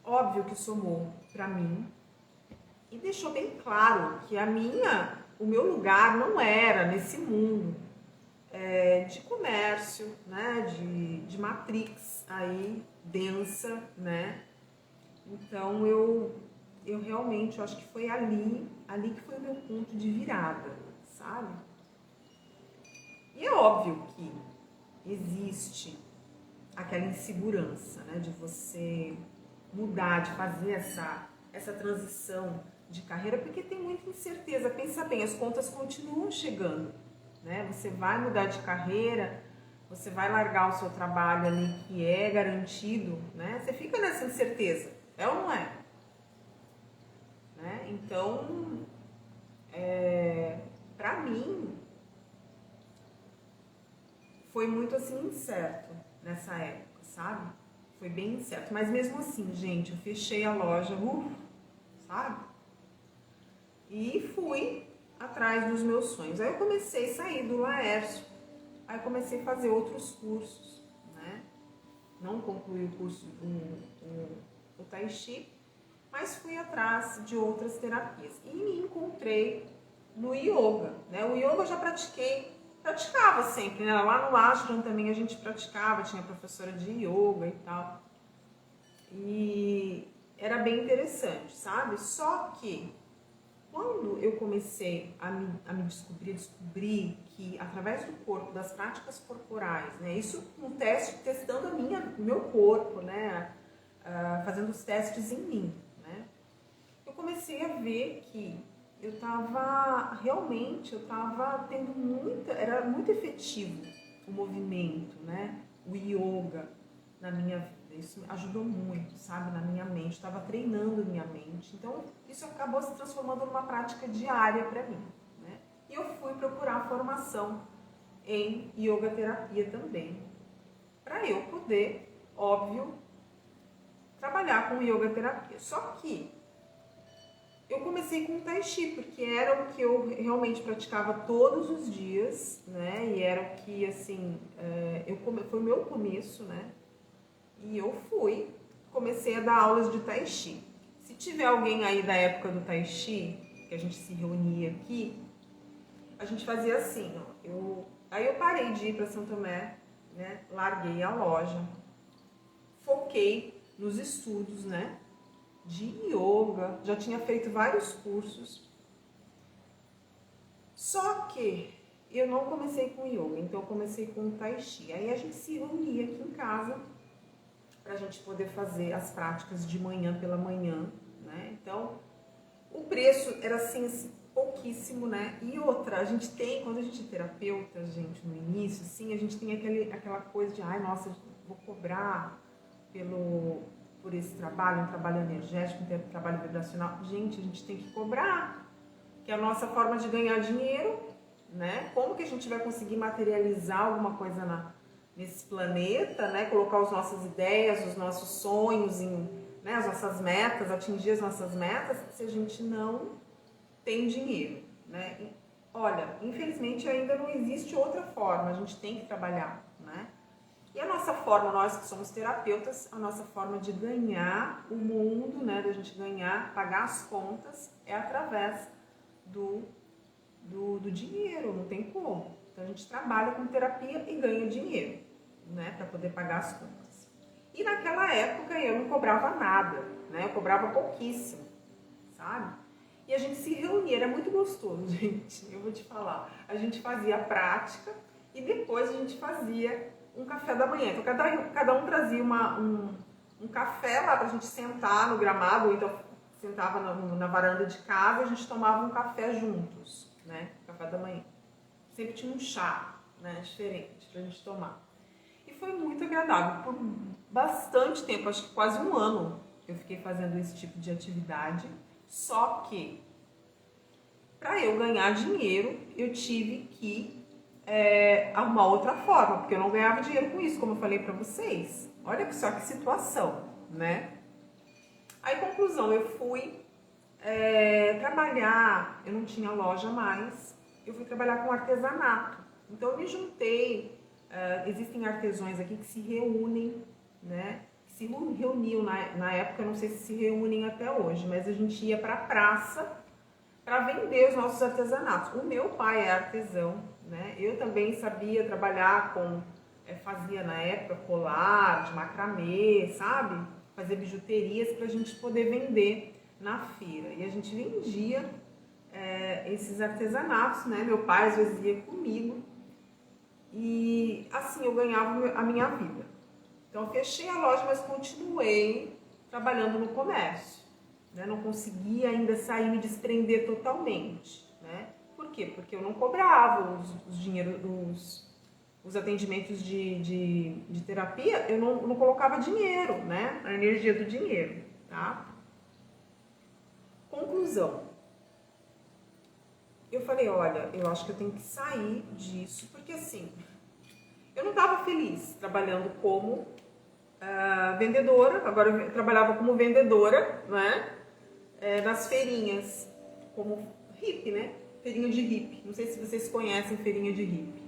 óbvio que somou pra mim, e deixou bem claro que o meu lugar não era nesse mundo de comércio, né, de matrix aí densa, né? Então eu realmente acho que foi ali que foi o meu ponto de virada, sabe? E é óbvio que existe aquela insegurança, né, de você mudar, de fazer essa transição de carreira, porque tem muita incerteza. Pensa bem, as contas continuam chegando, né? Você vai mudar de carreira, você vai largar o seu trabalho ali que é garantido, né? Você fica nessa incerteza, é ou não é? Né? Então, pra mim, foi muito assim incerto nessa época, sabe? Foi bem incerto, mas mesmo assim, gente, eu fechei a loja, sabe? E fui atrás dos meus sonhos. Aí eu comecei a sair do Laércio, aí eu comecei a fazer outros cursos, né? Não concluí o curso do Tai Chi, mas fui atrás de outras terapias e me encontrei no yoga, né? O yoga eu já praticava sempre, né? Lá no Ashram também a gente praticava, tinha professora de yoga e tal. E era bem interessante, sabe? Só que quando eu comecei a me descobri que através do corpo, das práticas corporais, né? Isso um teste, testando meu corpo, né? Fazendo os testes em mim, né? Eu comecei a ver que eu estava tendo era muito efetivo o movimento, né? O yoga na minha vida. Isso me ajudou muito, sabe? Na minha mente, estava treinando minha mente. Então, isso acabou se transformando numa prática diária para mim, né? E eu fui procurar formação em yoga terapia também, para eu poder, óbvio, trabalhar com yoga terapia. Só que eu comecei com o Tai Chi, porque era o que eu realmente praticava todos os dias, né? E era o que, assim, foi o meu começo, né? E eu comecei a dar aulas de Tai Chi. Se tiver alguém aí da época do Tai Chi, que a gente se reunia aqui, a gente fazia assim, ó. Aí eu parei de ir para São Tomé, né? Larguei a loja, foquei nos estudos, né? De yoga, já tinha feito vários cursos. Só que eu não comecei com yoga, então eu comecei com Tai Chi. Aí a gente se reunia aqui em casa para a gente poder fazer as práticas de manhã pela manhã, né? Então, o preço era assim pouquíssimo, né? E outra, quando a gente é terapeuta, gente, no início, assim, a gente tem aquela coisa de, ai, nossa, vou cobrar por esse trabalho, um trabalho energético, um trabalho vibracional. Gente, a gente tem que cobrar, que é a nossa forma de ganhar dinheiro, né? Como que a gente vai conseguir materializar alguma coisa nesse planeta, né? Colocar as nossas ideias, os nossos sonhos, né? As nossas metas, atingir as nossas metas, se a gente não tem dinheiro, né? E, olha, infelizmente ainda não existe outra forma, a gente tem que trabalhar, né? E a nossa forma, nós que somos terapeutas, a nossa forma de ganhar o mundo, né? Da gente pagar as contas, é através do dinheiro, não tem como. Então a gente trabalha com terapia e ganha dinheiro, né? Para poder pagar as contas. E naquela época eu não cobrava nada, né? Eu cobrava pouquíssimo, sabe? E a gente se reunia, era muito gostoso, gente, eu vou te falar. A gente fazia a prática e depois a gente fazia um café da manhã. Então cada um trazia um café lá pra gente sentar no gramado, ou então sentava na varanda de casa e a gente tomava um café juntos, né? Café da manhã. Sempre tinha um chá, né? Diferente pra gente tomar. E foi muito agradável. Por bastante tempo, acho que quase um ano, eu fiquei fazendo esse tipo de atividade. Só que, para eu ganhar dinheiro, eu tive que arrumar outra forma, porque eu não ganhava dinheiro com isso, como eu falei para vocês. Olha só que situação, né? Aí, conclusão, eu fui trabalhar, eu não tinha loja mais, eu fui trabalhar com artesanato. Então, eu me juntei, existem artesãos aqui que se reúnem, né? Se reuniam na época, eu não sei se reúnem até hoje, mas a gente ia para a praça para vender os nossos artesanatos. O meu pai é artesão, né? Eu também sabia trabalhar fazia na época colar de macramê, sabe? Fazer bijuterias para a gente poder vender na feira. E a gente vendia esses artesanatos, né? Meu pai às vezes ia comigo e assim eu ganhava a minha vida. Então eu fechei a loja, mas continuei trabalhando no comércio. Né? Não consegui ainda sair, me desprender totalmente. Né? Por quê? Porque eu não cobrava os dinheiros, os atendimentos de terapia, eu não colocava dinheiro, né? A energia do dinheiro, tá? Conclusão. Eu falei, olha, eu acho que eu tenho que sair disso, porque assim, eu não estava feliz trabalhando como vendedora, agora eu trabalhava como vendedora, né? Nas feirinhas, como hippie, né? Feirinha de hippie. Não sei se vocês conhecem feirinha de hippie.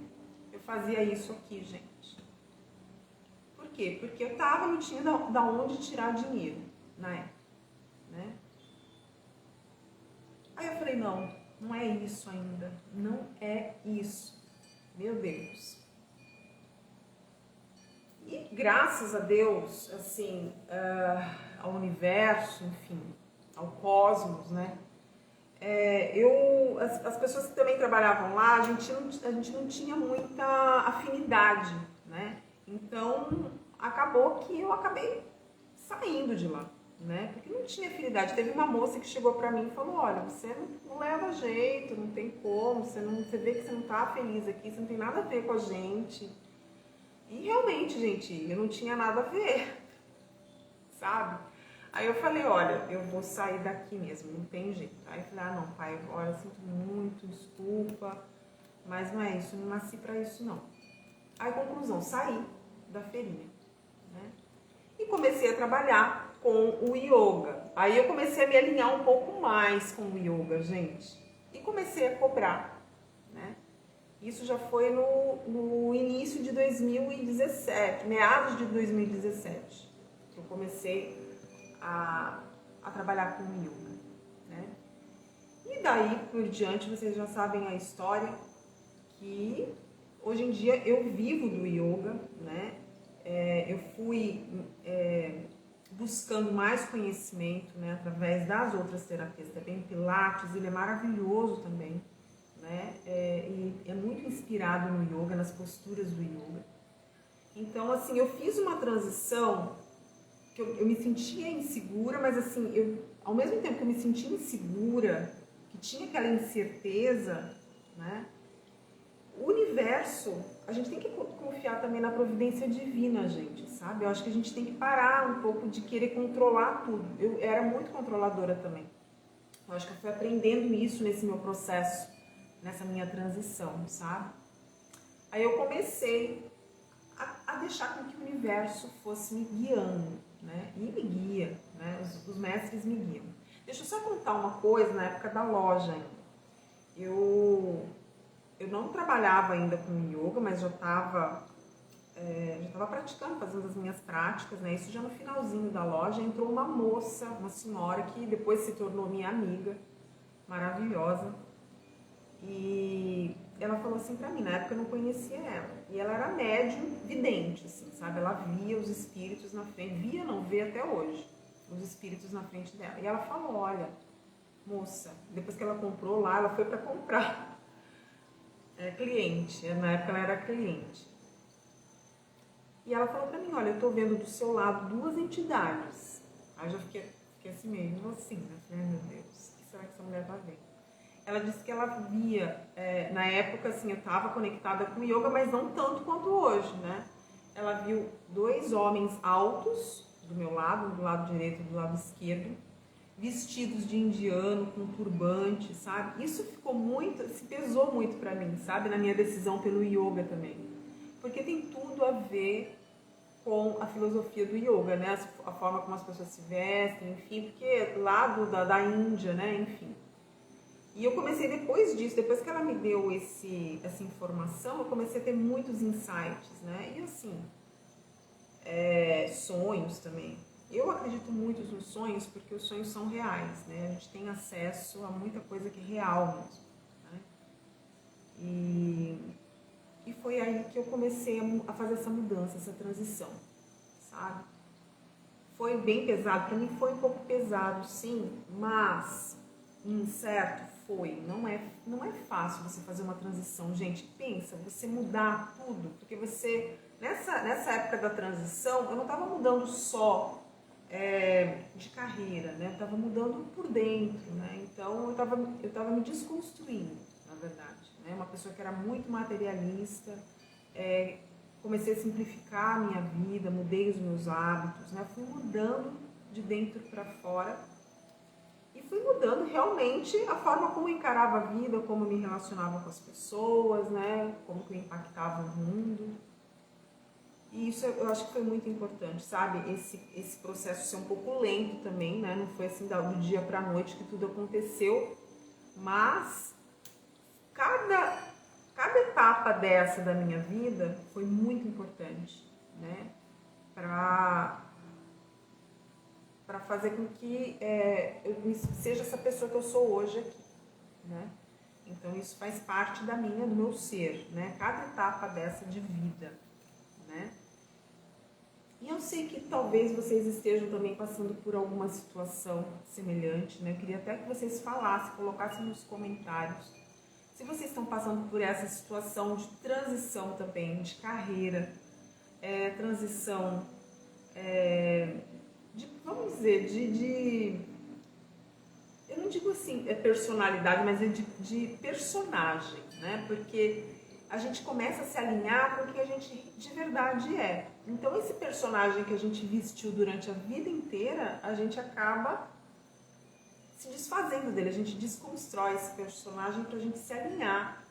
Eu fazia isso aqui, gente. Por quê? Porque eu não tinha da onde tirar dinheiro na época, né? Aí eu falei, não é isso ainda. Não é isso. Meu Deus. E graças a Deus, assim, ao universo, enfim, ao cosmos, né? As pessoas que também trabalhavam lá, a gente não tinha muita afinidade, né? Então, acabou que eu acabei saindo de lá, né? Porque não tinha afinidade. Teve uma moça que chegou pra mim e falou, olha, você não leva jeito, não tem como, você vê que você não tá feliz aqui, você não tem nada a ver com a gente. E realmente, gente, eu não tinha nada a ver, sabe? Aí eu falei, olha, eu vou sair daqui mesmo, não tem jeito. Aí eu falei, não, pai, olha, sinto muito, desculpa, mas não é isso, eu não nasci pra isso, não. Aí, conclusão, saí da feirinha, né? E comecei a trabalhar com o yoga. Aí eu comecei a me alinhar um pouco mais com o yoga, gente. E comecei a cobrar, né? Isso já foi no início de 2017, meados de 2017, que eu comecei a trabalhar com yoga, né? E daí por diante vocês já sabem a história, que hoje em dia eu vivo do yoga, né? Eu fui buscando mais conhecimento, né? Através das outras terapias também, Pilates, ele é maravilhoso também, né? E é muito inspirado no yoga, nas posturas do yoga. Então, assim, eu fiz uma transição que eu me sentia insegura, mas assim, ao mesmo tempo que eu me sentia insegura, que tinha aquela incerteza, né? O universo, a gente tem que confiar também na providência divina, gente, sabe? Eu acho que a gente tem que parar um pouco de querer controlar tudo. Eu era muito controladora também. Eu acho que eu fui aprendendo isso nesse meu processo, nessa minha transição, sabe? Aí eu comecei a deixar com que o universo fosse me guiando, né? E me guia, né? Os mestres me guiam. Deixa eu só contar uma coisa, na época da loja ainda. Eu não trabalhava ainda com yoga, mas já estava praticando, fazendo as minhas práticas, né? Isso já no finalzinho da loja. Entrou uma moça, uma senhora que depois se tornou minha amiga, maravilhosa. E ela falou assim pra mim, na época eu não conhecia ela. E ela era médium vidente, assim, sabe? Ela via os espíritos na frente, via, não vê até hoje, os espíritos na frente dela. E ela falou, olha, moça, depois que ela comprou lá, ela foi pra comprar. Cliente, na época ela era cliente. E ela falou pra mim, olha, eu tô vendo do seu lado duas entidades. Aí eu já fiquei assim mesmo, assim, né? Falei, meu Deus, o que será que essa mulher vai ver? Ela disse que ela via, na época, assim, eu estava conectada com o yoga, mas não tanto quanto hoje, né? Ela viu dois homens altos do meu lado, do lado direito e do lado esquerdo, vestidos de indiano, com turbante, sabe? Isso ficou muito, se pesou muito pra mim, sabe? Na minha decisão pelo yoga também. Porque tem tudo a ver com a filosofia do yoga, né? A forma como as pessoas se vestem, enfim, porque lá da Índia, né? Enfim. E eu comecei depois disso, depois que ela me deu essa informação, eu comecei a ter muitos insights, né? E assim, sonhos também. Eu acredito muito nos sonhos porque os sonhos são reais, né? A gente tem acesso a muita coisa que é real mesmo, né? E foi aí que eu comecei a fazer essa mudança, essa transição, sabe? Foi bem pesado, para mim foi um pouco pesado, sim, mas certo, foi. Não é fácil você fazer uma transição, gente. Pensa, você mudar tudo, porque você nessa época da transição, eu não estava mudando só de carreira, né? Eu estava mudando por dentro, né? Então eu tava me desconstruindo, na verdade, né? Uma pessoa que era muito materialista, comecei a simplificar a minha vida, mudei os meus hábitos, né? Fui mudando de dentro para fora e fui mudando realmente a forma como eu encarava a vida, como eu me relacionava com as pessoas, né? Como que eu impactava o mundo. E isso eu acho que foi muito importante, sabe? Esse processo ser um pouco lento também, né? Não foi assim do dia para a noite que tudo aconteceu, mas cada etapa dessa da minha vida foi muito importante, né? Para fazer com que eu seja essa pessoa que eu sou hoje aqui, né? Então isso faz parte do meu ser, né? Cada etapa dessa de vida, né? E eu sei que talvez vocês estejam também passando por alguma situação semelhante, né? Eu queria até que vocês falassem, colocassem nos comentários se vocês estão passando por essa situação de transição também, de carreira, transição, vamos dizer, eu não digo assim, personalidade, mas de personagem, né? Porque a gente começa a se alinhar com o que a gente de verdade é. Então esse personagem que a gente vestiu durante a vida inteira, a gente acaba se desfazendo dele, a gente desconstrói esse personagem para a gente se alinhar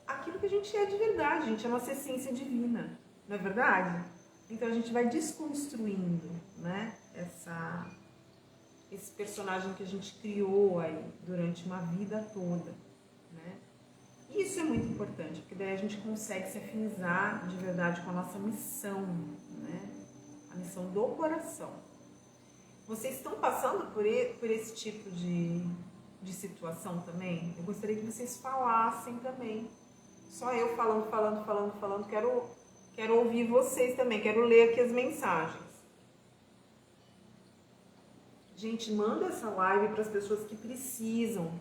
àquilo que a gente é de verdade, gente, é a nossa essência divina, não é verdade? Então a gente vai desconstruindo, né, esse personagem que a gente criou aí durante uma vida toda, né? E isso é muito importante, porque daí a gente consegue se afinizar de verdade com a nossa missão, né? A missão do coração. Vocês estão passando por esse tipo de situação também? Eu gostaria que vocês falassem também. Só eu falando, quero ouvir vocês também, quero ler aqui as mensagens. Gente, manda essa live para as pessoas que precisam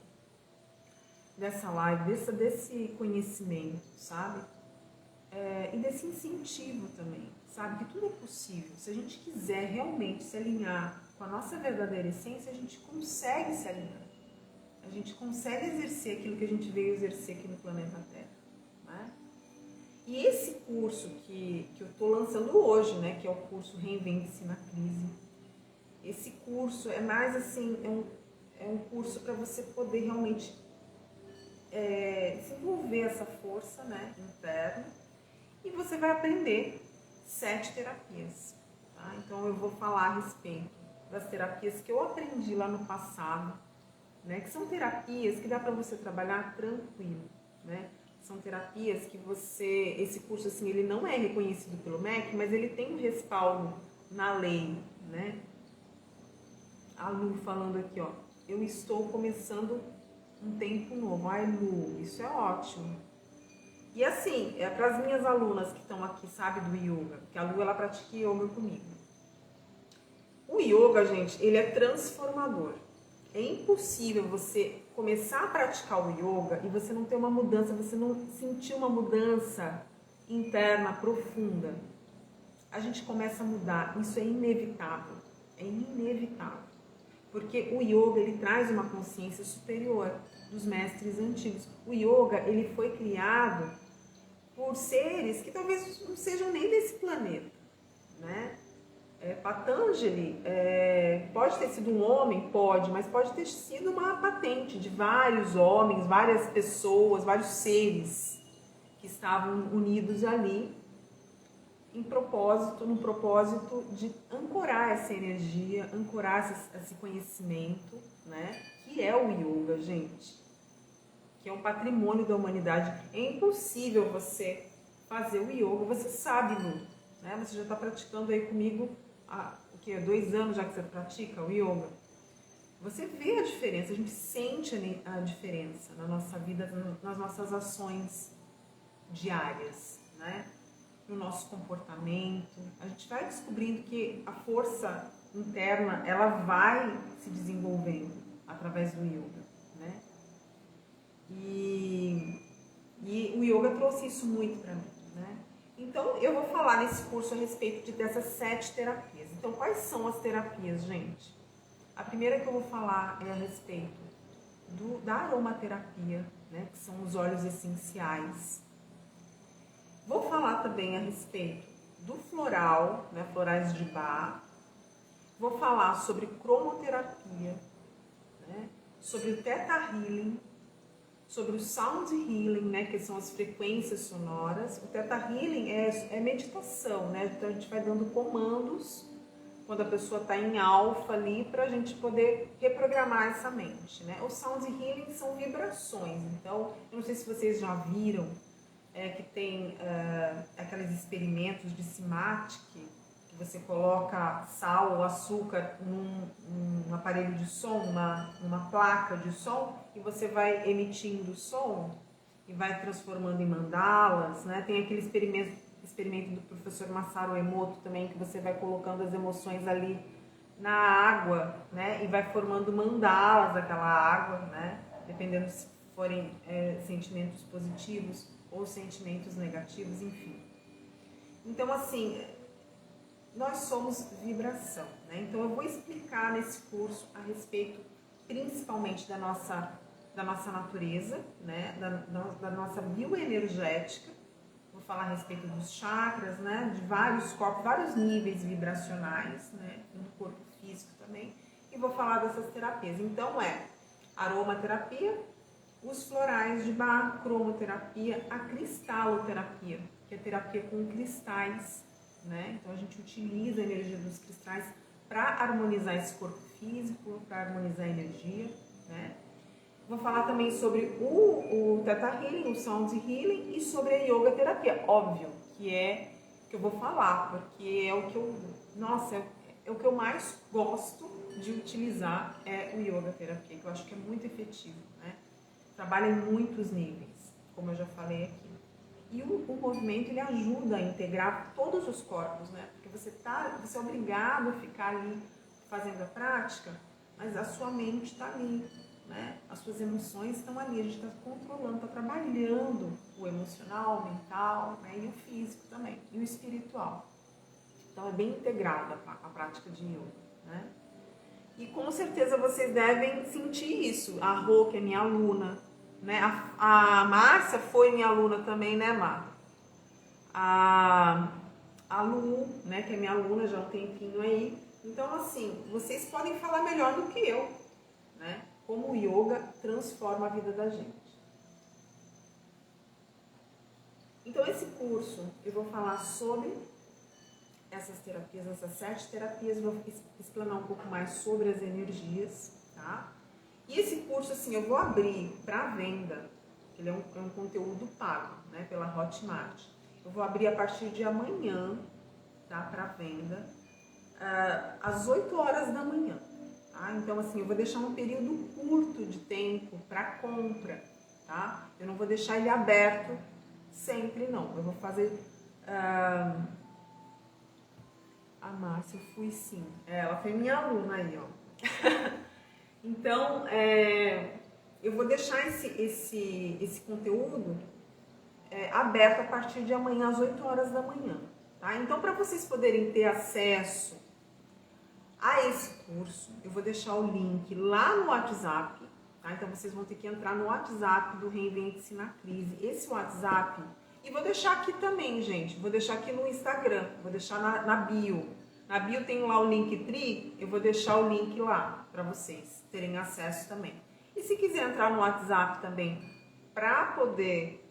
dessa live, desse conhecimento, sabe? E desse incentivo também, sabe? Que tudo é possível. Se a gente quiser realmente se alinhar com a nossa verdadeira essência, a gente consegue se alinhar. A gente consegue exercer aquilo que a gente veio exercer aqui no planeta Terra, né? E esse curso que eu estou lançando hoje, né? Que é o curso Reinvente-se na Crise. Esse curso é mais assim, é um curso para você poder realmente desenvolver essa força, né, interna, e você vai aprender 7 terapias, tá? Então eu vou falar a respeito das terapias que eu aprendi lá no passado, né, que são terapias que dá para você trabalhar tranquilo, né? São terapias que esse curso assim, ele não é reconhecido pelo MEC, mas ele tem um respaldo na lei, né? A Lu falando aqui, ó, eu estou começando um tempo novo. Ai, Lu, isso é ótimo. E assim, para as minhas alunas que estão aqui, sabe, do yoga, que a Lu, ela pratica yoga comigo. O yoga, gente, ele é transformador. É impossível você começar a praticar o yoga e você não ter uma mudança, você não sentir uma mudança interna profunda. A gente começa a mudar, isso é inevitável. É inevitável. Porque o yoga, ele traz uma consciência superior dos mestres antigos. O yoga, ele foi criado por seres que talvez não sejam nem desse planeta, né? Patanjali pode ter sido um homem? Pode, mas pode ter sido uma patente de vários homens, várias pessoas, vários seres que estavam unidos ali num propósito de ancorar essa energia, ancorar esse conhecimento, né? Que é o yoga, gente, que é um patrimônio da humanidade. É impossível você fazer o yoga, você sabe, Lu, né? Você já está praticando aí comigo há 2 anos já que você pratica o yoga. Você vê a diferença, a gente sente a diferença na nossa vida, nas nossas ações diárias, né? No nosso comportamento. A gente vai descobrindo que a força interna, ela vai se desenvolvendo através do yoga, né? E o yoga trouxe isso muito para mim, né? Então, eu vou falar nesse curso a respeito dessas 7 terapias. Então, quais são as terapias, gente? A primeira que eu vou falar é a respeito da aromaterapia, né? Que são os óleos essenciais. Vou falar também a respeito do floral, né, florais de Bach. Vou falar sobre cromoterapia, né, sobre o Theta Healing, sobre o Sound Healing, né, que são as frequências sonoras. O Theta Healing é meditação, né, então a gente vai dando comandos quando a pessoa está em alfa ali, para a gente poder reprogramar essa mente, né? O Sound Healing são vibrações, então, eu não sei se vocês já viram, que tem aqueles experimentos de Simatic, que você coloca sal ou açúcar num aparelho de som, numa placa de som, e você vai emitindo som e vai transformando em mandalas, né? Tem aquele experimento do professor Masaru Emoto também, que você vai colocando as emoções ali na água, né? E vai formando mandalas daquela água, né? Dependendo se forem sentimentos positivos ou sentimentos negativos, enfim. Então, assim, nós somos vibração, né? Então, eu vou explicar nesse curso a respeito, principalmente da nossa natureza, né? Da nossa bioenergética. Vou falar a respeito dos chakras, né? De vários corpos, vários níveis vibracionais, né? No corpo físico também. E vou falar dessas terapias. Então, aromaterapia, os florais de Bach, cromoterapia, a cristaloterapia, que é terapia com cristais, né? Então a gente utiliza a energia dos cristais para harmonizar esse corpo físico, para harmonizar a energia, né? Vou falar também sobre o Theta Healing, o Sound Healing e sobre a Yoga Terapia. Óbvio que eu vou falar, porque é o que é o que eu mais gosto de utilizar, é o Yoga Terapia, que eu acho que é muito efetivo, né? Trabalha em muitos níveis, como eu já falei aqui. E o movimento, ele ajuda a integrar todos os corpos, né? Porque você é obrigado a ficar ali fazendo a prática, mas a sua mente está ali, né? As suas emoções estão ali, a gente está controlando, está trabalhando o emocional, o mental, né? E o físico também, e o espiritual. Então é bem integrada a prática de yoga, né? E com certeza vocês devem sentir isso. A Rô, que é minha aluna, né? A Márcia foi minha aluna também, né, Mar? A Lu, né, que é minha aluna já há um tempinho aí. Então, assim, vocês podem falar melhor do que eu, né? Como o yoga transforma a vida da gente. Então, esse curso eu vou falar sobre essas terapias, essas 7 terapias, vou explanar um pouco mais sobre as energias, tá? E esse curso, assim, eu vou abrir para venda, ele é um conteúdo pago, né, pela Hotmart. Eu vou abrir a partir de amanhã, tá, para venda, às 8 horas da manhã, tá? Então, assim, eu vou deixar um período curto de tempo para compra, tá? Eu não vou deixar ele aberto sempre, não. Eu vou fazer... A Márcia, eu fui sim. Ela foi minha aluna aí, ó. Então, eu vou deixar esse conteúdo aberto a partir de amanhã, às 8 horas da manhã. Tá? Então, para vocês poderem ter acesso a esse curso, eu vou deixar o link lá no WhatsApp. Tá? Então, vocês vão ter que entrar no WhatsApp do Reinvente-se na Crise. Esse WhatsApp... E vou deixar aqui também, gente. Vou deixar aqui no Instagram. Vou deixar na bio. Na bio tem lá o Linktree. Eu vou deixar o link lá para vocês terem acesso também. E se quiser entrar no WhatsApp também para poder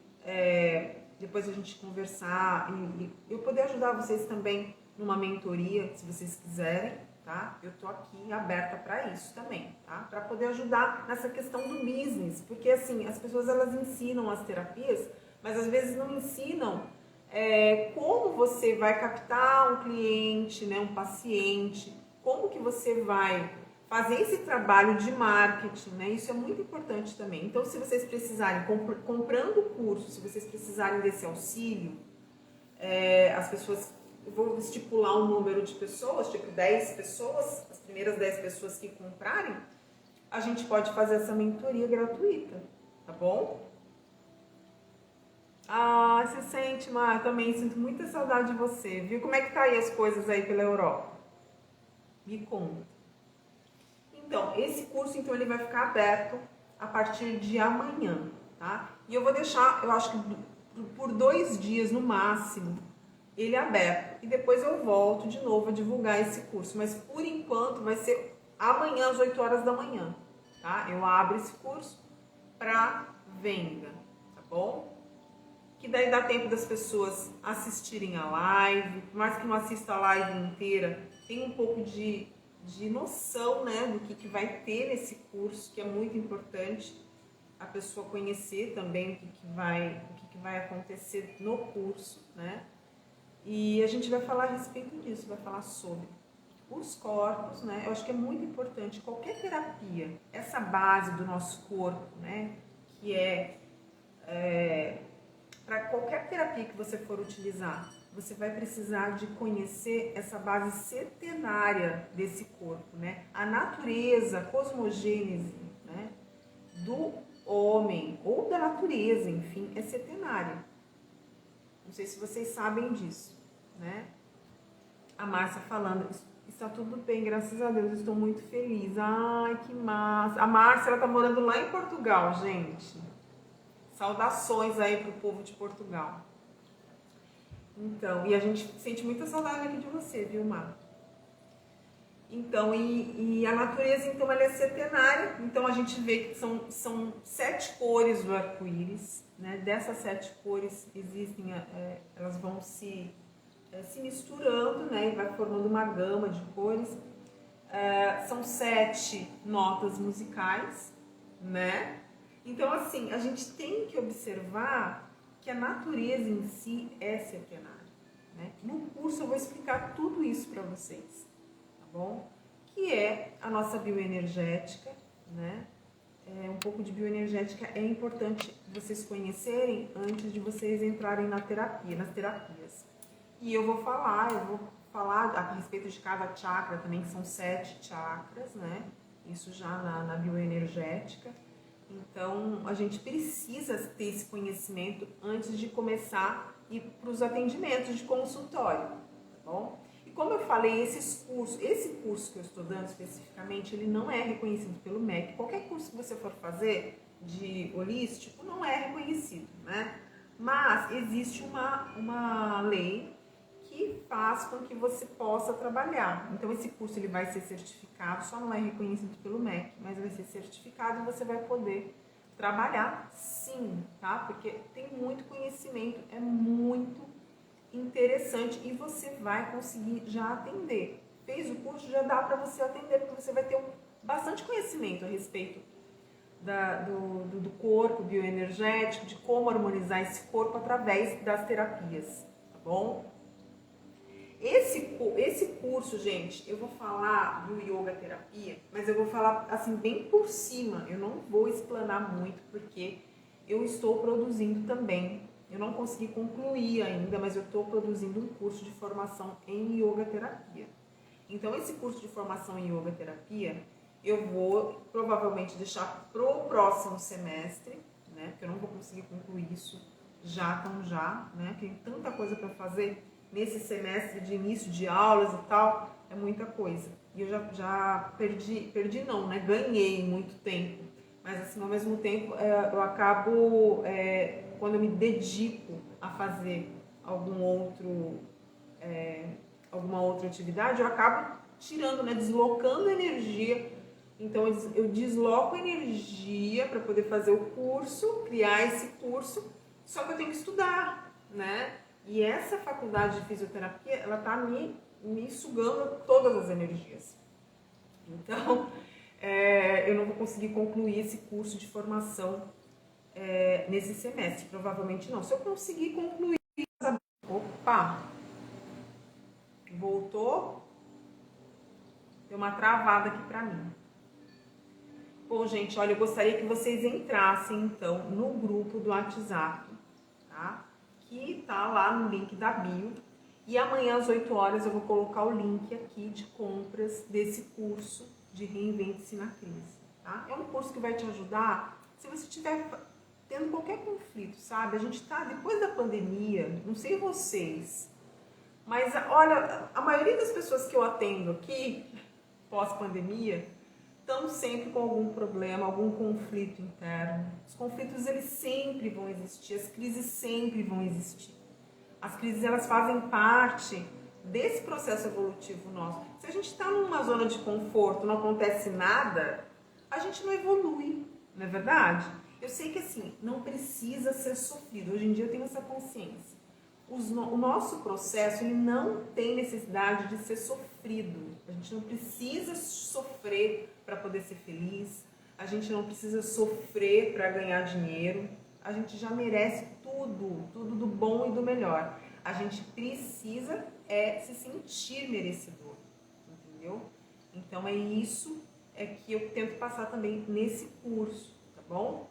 depois a gente conversar e eu poder ajudar vocês também numa mentoria, se vocês quiserem, tá? Eu tô aqui aberta para isso também, tá? Para poder ajudar nessa questão do business, porque assim, as pessoas elas ensinam as terapias, mas às vezes não ensinam como você vai captar um cliente, né, um paciente, como que você vai fazer esse trabalho de marketing, né? Isso é muito importante também. Então, se vocês precisarem, comprando o curso, se vocês precisarem desse auxílio, as pessoas, eu vou estipular um número de pessoas, tipo 10 pessoas, as primeiras 10 pessoas que comprarem, a gente pode fazer essa mentoria gratuita, tá bom? Ah, se sente, Mar, eu também sinto muita saudade de você, viu? Como é que tá aí as coisas aí pela Europa? Me conta. Então, esse curso, então, ele vai ficar aberto a partir de amanhã, tá? E eu vou deixar, eu acho que por 2 dias no máximo, ele é aberto. E depois eu volto de novo a divulgar esse curso. Mas por enquanto vai ser amanhã às 8 horas da manhã, tá? Eu abro esse curso para venda, tá bom? Que daí dá tempo das pessoas assistirem a live, por mais que não assista a live inteira, tem um pouco de noção, né, do que vai ter nesse curso, que é muito importante a pessoa conhecer também o que vai acontecer no curso, né? E a gente vai falar a respeito disso, vai falar sobre os corpos, né? Eu acho que é muito importante qualquer terapia, essa base do nosso corpo, né, que para qualquer terapia que você for utilizar, você vai precisar de conhecer essa base setenária desse corpo, né? A natureza, a cosmogênese, né, do homem ou da natureza, enfim, é setenária. Não sei se vocês sabem disso, né? A Márcia falando, está tudo bem, graças a Deus, estou muito feliz. Ai, que massa. A Márcia, ela tá morando lá em Portugal, gente. Saudações aí pro povo de Portugal. Então, e a gente sente muita saudade aqui de você, viu, Mar? Então, e a natureza, então, ela é setenária. Então, a gente vê que são 7 cores do arco-íris, né? Dessas 7 cores existem, elas vão se misturando, né? E vai formando uma gama de cores. São 7 notas musicais, né? Então, assim, a gente tem que observar que a natureza em si é setenária, né? No curso eu vou explicar tudo isso para vocês, tá bom? Que é a nossa bioenergética, né? Um pouco de bioenergética é importante vocês conhecerem antes de vocês entrarem nas terapias. E eu vou falar a respeito de cada chakra também, que são 7 chakras, né? Isso já na bioenergética. Então, a gente precisa ter esse conhecimento antes de começar a ir para os atendimentos de consultório, tá bom? E como eu falei, esse curso que eu estou dando especificamente, ele não é reconhecido pelo MEC. Qualquer curso que você for fazer de holístico não é reconhecido, né? Mas existe uma lei que faz com que você possa trabalhar. Então, esse curso ele vai ser certificado, só não é reconhecido pelo MEC, mas vai ser certificado e você vai poder trabalhar sim, tá? Porque tem muito conhecimento, é muito interessante e você vai conseguir já atender. Fez o curso, já dá para você atender, porque você vai ter bastante conhecimento a respeito do corpo bioenergético, de como harmonizar esse corpo através das terapias, tá bom? Esse curso, gente, eu vou falar do yoga terapia, mas eu vou falar assim bem por cima, eu não vou explanar muito porque eu estou produzindo também. Eu não consegui concluir ainda, mas eu estou produzindo um curso de formação em yoga terapia. Então, esse curso de formação em yoga terapia, eu vou provavelmente deixar pro próximo semestre, né? Porque eu não vou conseguir concluir isso já, né? Tem tanta coisa para fazer nesse semestre de início de aulas e tal, é muita coisa. E eu já perdi não, né? Ganhei muito tempo. Mas assim, ao mesmo tempo, eu acabo, quando eu me dedico a fazer alguma outra atividade, eu acabo tirando, né? Deslocando energia. Então, eu desloco energia para poder fazer o curso, criar esse curso, só que eu tenho que estudar, né? E essa faculdade de fisioterapia, ela tá me sugando todas as energias. Então, eu não vou conseguir concluir esse curso de formação nesse semestre, provavelmente não. Se eu conseguir concluir... Opa! Voltou? Deu uma travada aqui pra mim. Bom, gente, olha, eu gostaria que vocês entrassem, então, no grupo do WhatsApp, tá? Que tá lá no link da bio. E amanhã às 8 horas eu vou colocar o link aqui de compras desse curso de Reinvente-se na Crise, tá? É um curso que vai te ajudar se você estiver tendo qualquer conflito, sabe? A gente tá, depois da pandemia, não sei vocês, mas olha, a maioria das pessoas que eu atendo aqui, pós-pandemia, estamos sempre com algum problema, algum conflito interno. Os conflitos, eles sempre vão existir, as crises sempre vão existir. As crises, elas fazem parte desse processo evolutivo nosso. Se a gente está numa zona de conforto, não acontece nada, a gente não evolui, não é verdade? Eu sei que assim, não precisa ser sofrido. Hoje em dia eu tenho essa consciência. O nosso processo, ele não tem necessidade de ser sofrido. A gente não precisa sofrer para poder ser feliz. A gente não precisa sofrer para ganhar dinheiro. A gente já merece tudo do bom e do melhor. A gente precisa se sentir merecedor, entendeu? Então é isso que eu tento passar também nesse curso, tá bom?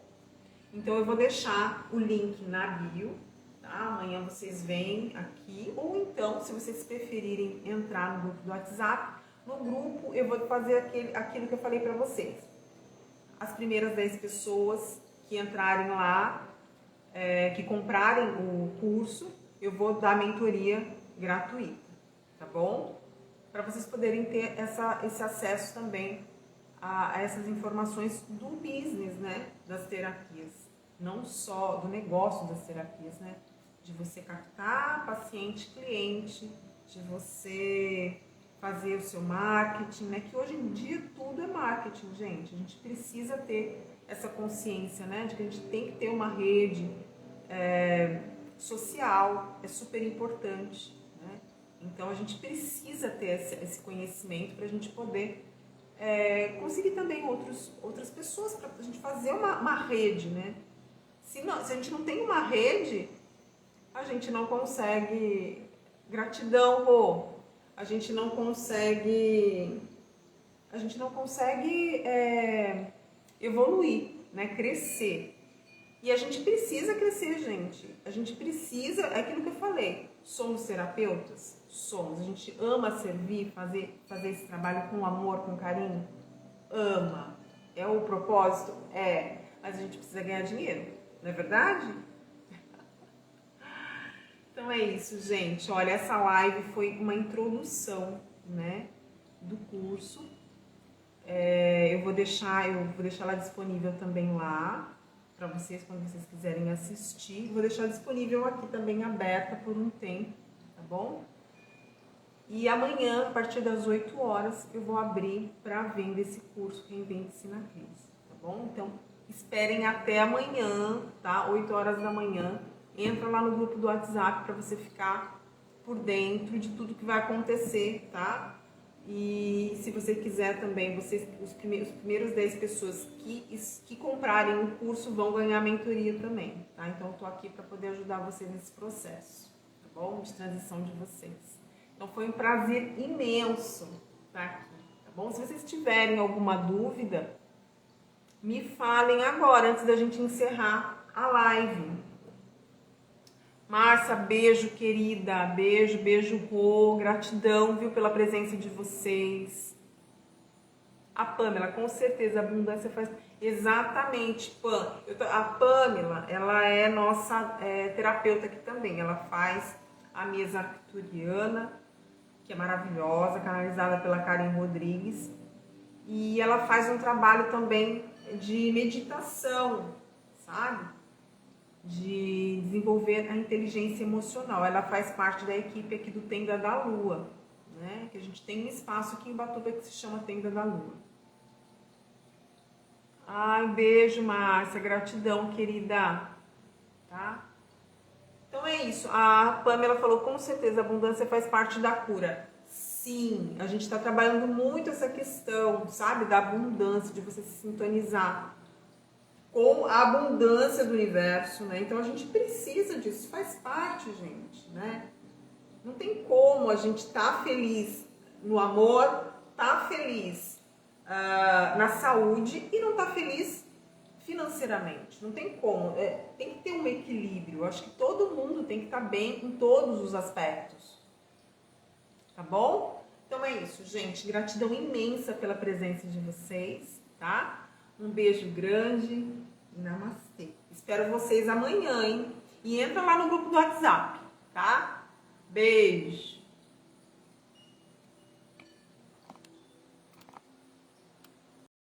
Então eu vou deixar o link na bio, tá? Amanhã vocês vêm aqui, ou então, se vocês preferirem entrar no grupo do WhatsApp, no grupo eu vou fazer aquilo que eu falei para vocês. As primeiras 10 pessoas que entrarem lá, que comprarem o curso, eu vou dar mentoria gratuita, tá bom? Para vocês poderem ter esse acesso também a essas informações do business, né? Das terapias, não só do negócio das terapias, né? De você captar paciente, cliente, de você fazer o seu marketing, né? Que hoje em dia tudo é marketing, gente. A gente precisa ter essa consciência, né? De que a gente tem que ter uma rede social, é super importante, né? Então a gente precisa ter esse conhecimento para a gente poder conseguir também outras pessoas, para a gente fazer uma rede, né? Se a gente não tem uma rede, a gente não consegue gratidão, Rô. A gente não consegue evoluir, né? Crescer. E a gente precisa crescer, gente. A gente precisa, é aquilo que eu falei, somos terapeutas? Somos. A gente ama servir, fazer esse trabalho com amor, com carinho? Ama. É o propósito? É. Mas a gente precisa ganhar dinheiro, não é verdade? Então é isso, gente. Olha, essa live foi uma introdução, né, do curso. Eu vou deixar ela disponível também lá para vocês, quando vocês quiserem assistir. Vou deixar disponível aqui também aberta por um tempo, tá bom? E amanhã, a partir das 8 horas, eu vou abrir para venda esse curso Reinvente-se na Crise, tá bom? Então, esperem até amanhã, tá? 8 horas da manhã. Entra lá no grupo do WhatsApp para você ficar por dentro de tudo que vai acontecer, tá? E se você quiser também, os primeiros 10 pessoas que comprarem o curso vão ganhar mentoria também, tá? Então eu tô aqui para poder ajudar vocês nesse processo, tá bom? De transição de vocês. Então foi um prazer imenso estar aqui, tá bom? Se vocês tiverem alguma dúvida, me falem agora, antes da gente encerrar a live. Márcia, beijo, querida. Beijo, Rô. Gratidão, viu, pela presença de vocês. A Pamela, com certeza, a abundância faz... Exatamente, Pam. A Pamela, ela é nossa terapeuta aqui também. Ela faz a mesa arcturiana, que é maravilhosa, canalizada pela Karen Rodrigues. E ela faz um trabalho também de meditação, sabe? De desenvolver a inteligência emocional. Ela faz parte da equipe aqui do Tenda da Lua, né? Que a gente tem um espaço aqui em Ubatuba que se chama Tenda da Lua. Ai, beijo, Márcia, gratidão, querida, tá? Então é isso. A Pamela falou, com certeza, a abundância faz parte da cura. Sim, a gente está trabalhando muito essa questão, sabe, da abundância, de você se sintonizar com a abundância do universo, né? Então a gente precisa disso, faz parte, gente, né? Não tem como a gente estar feliz no amor, estar feliz na saúde e não estar feliz financeiramente. Não tem como, tem que ter um equilíbrio. Eu acho que todo mundo tem que estar bem em todos os aspectos, tá bom? Então é isso, gente. Gratidão imensa pela presença de vocês, tá? Um beijo grande e namastê. Espero vocês amanhã, hein? E entra lá no grupo do WhatsApp, tá? Beijo!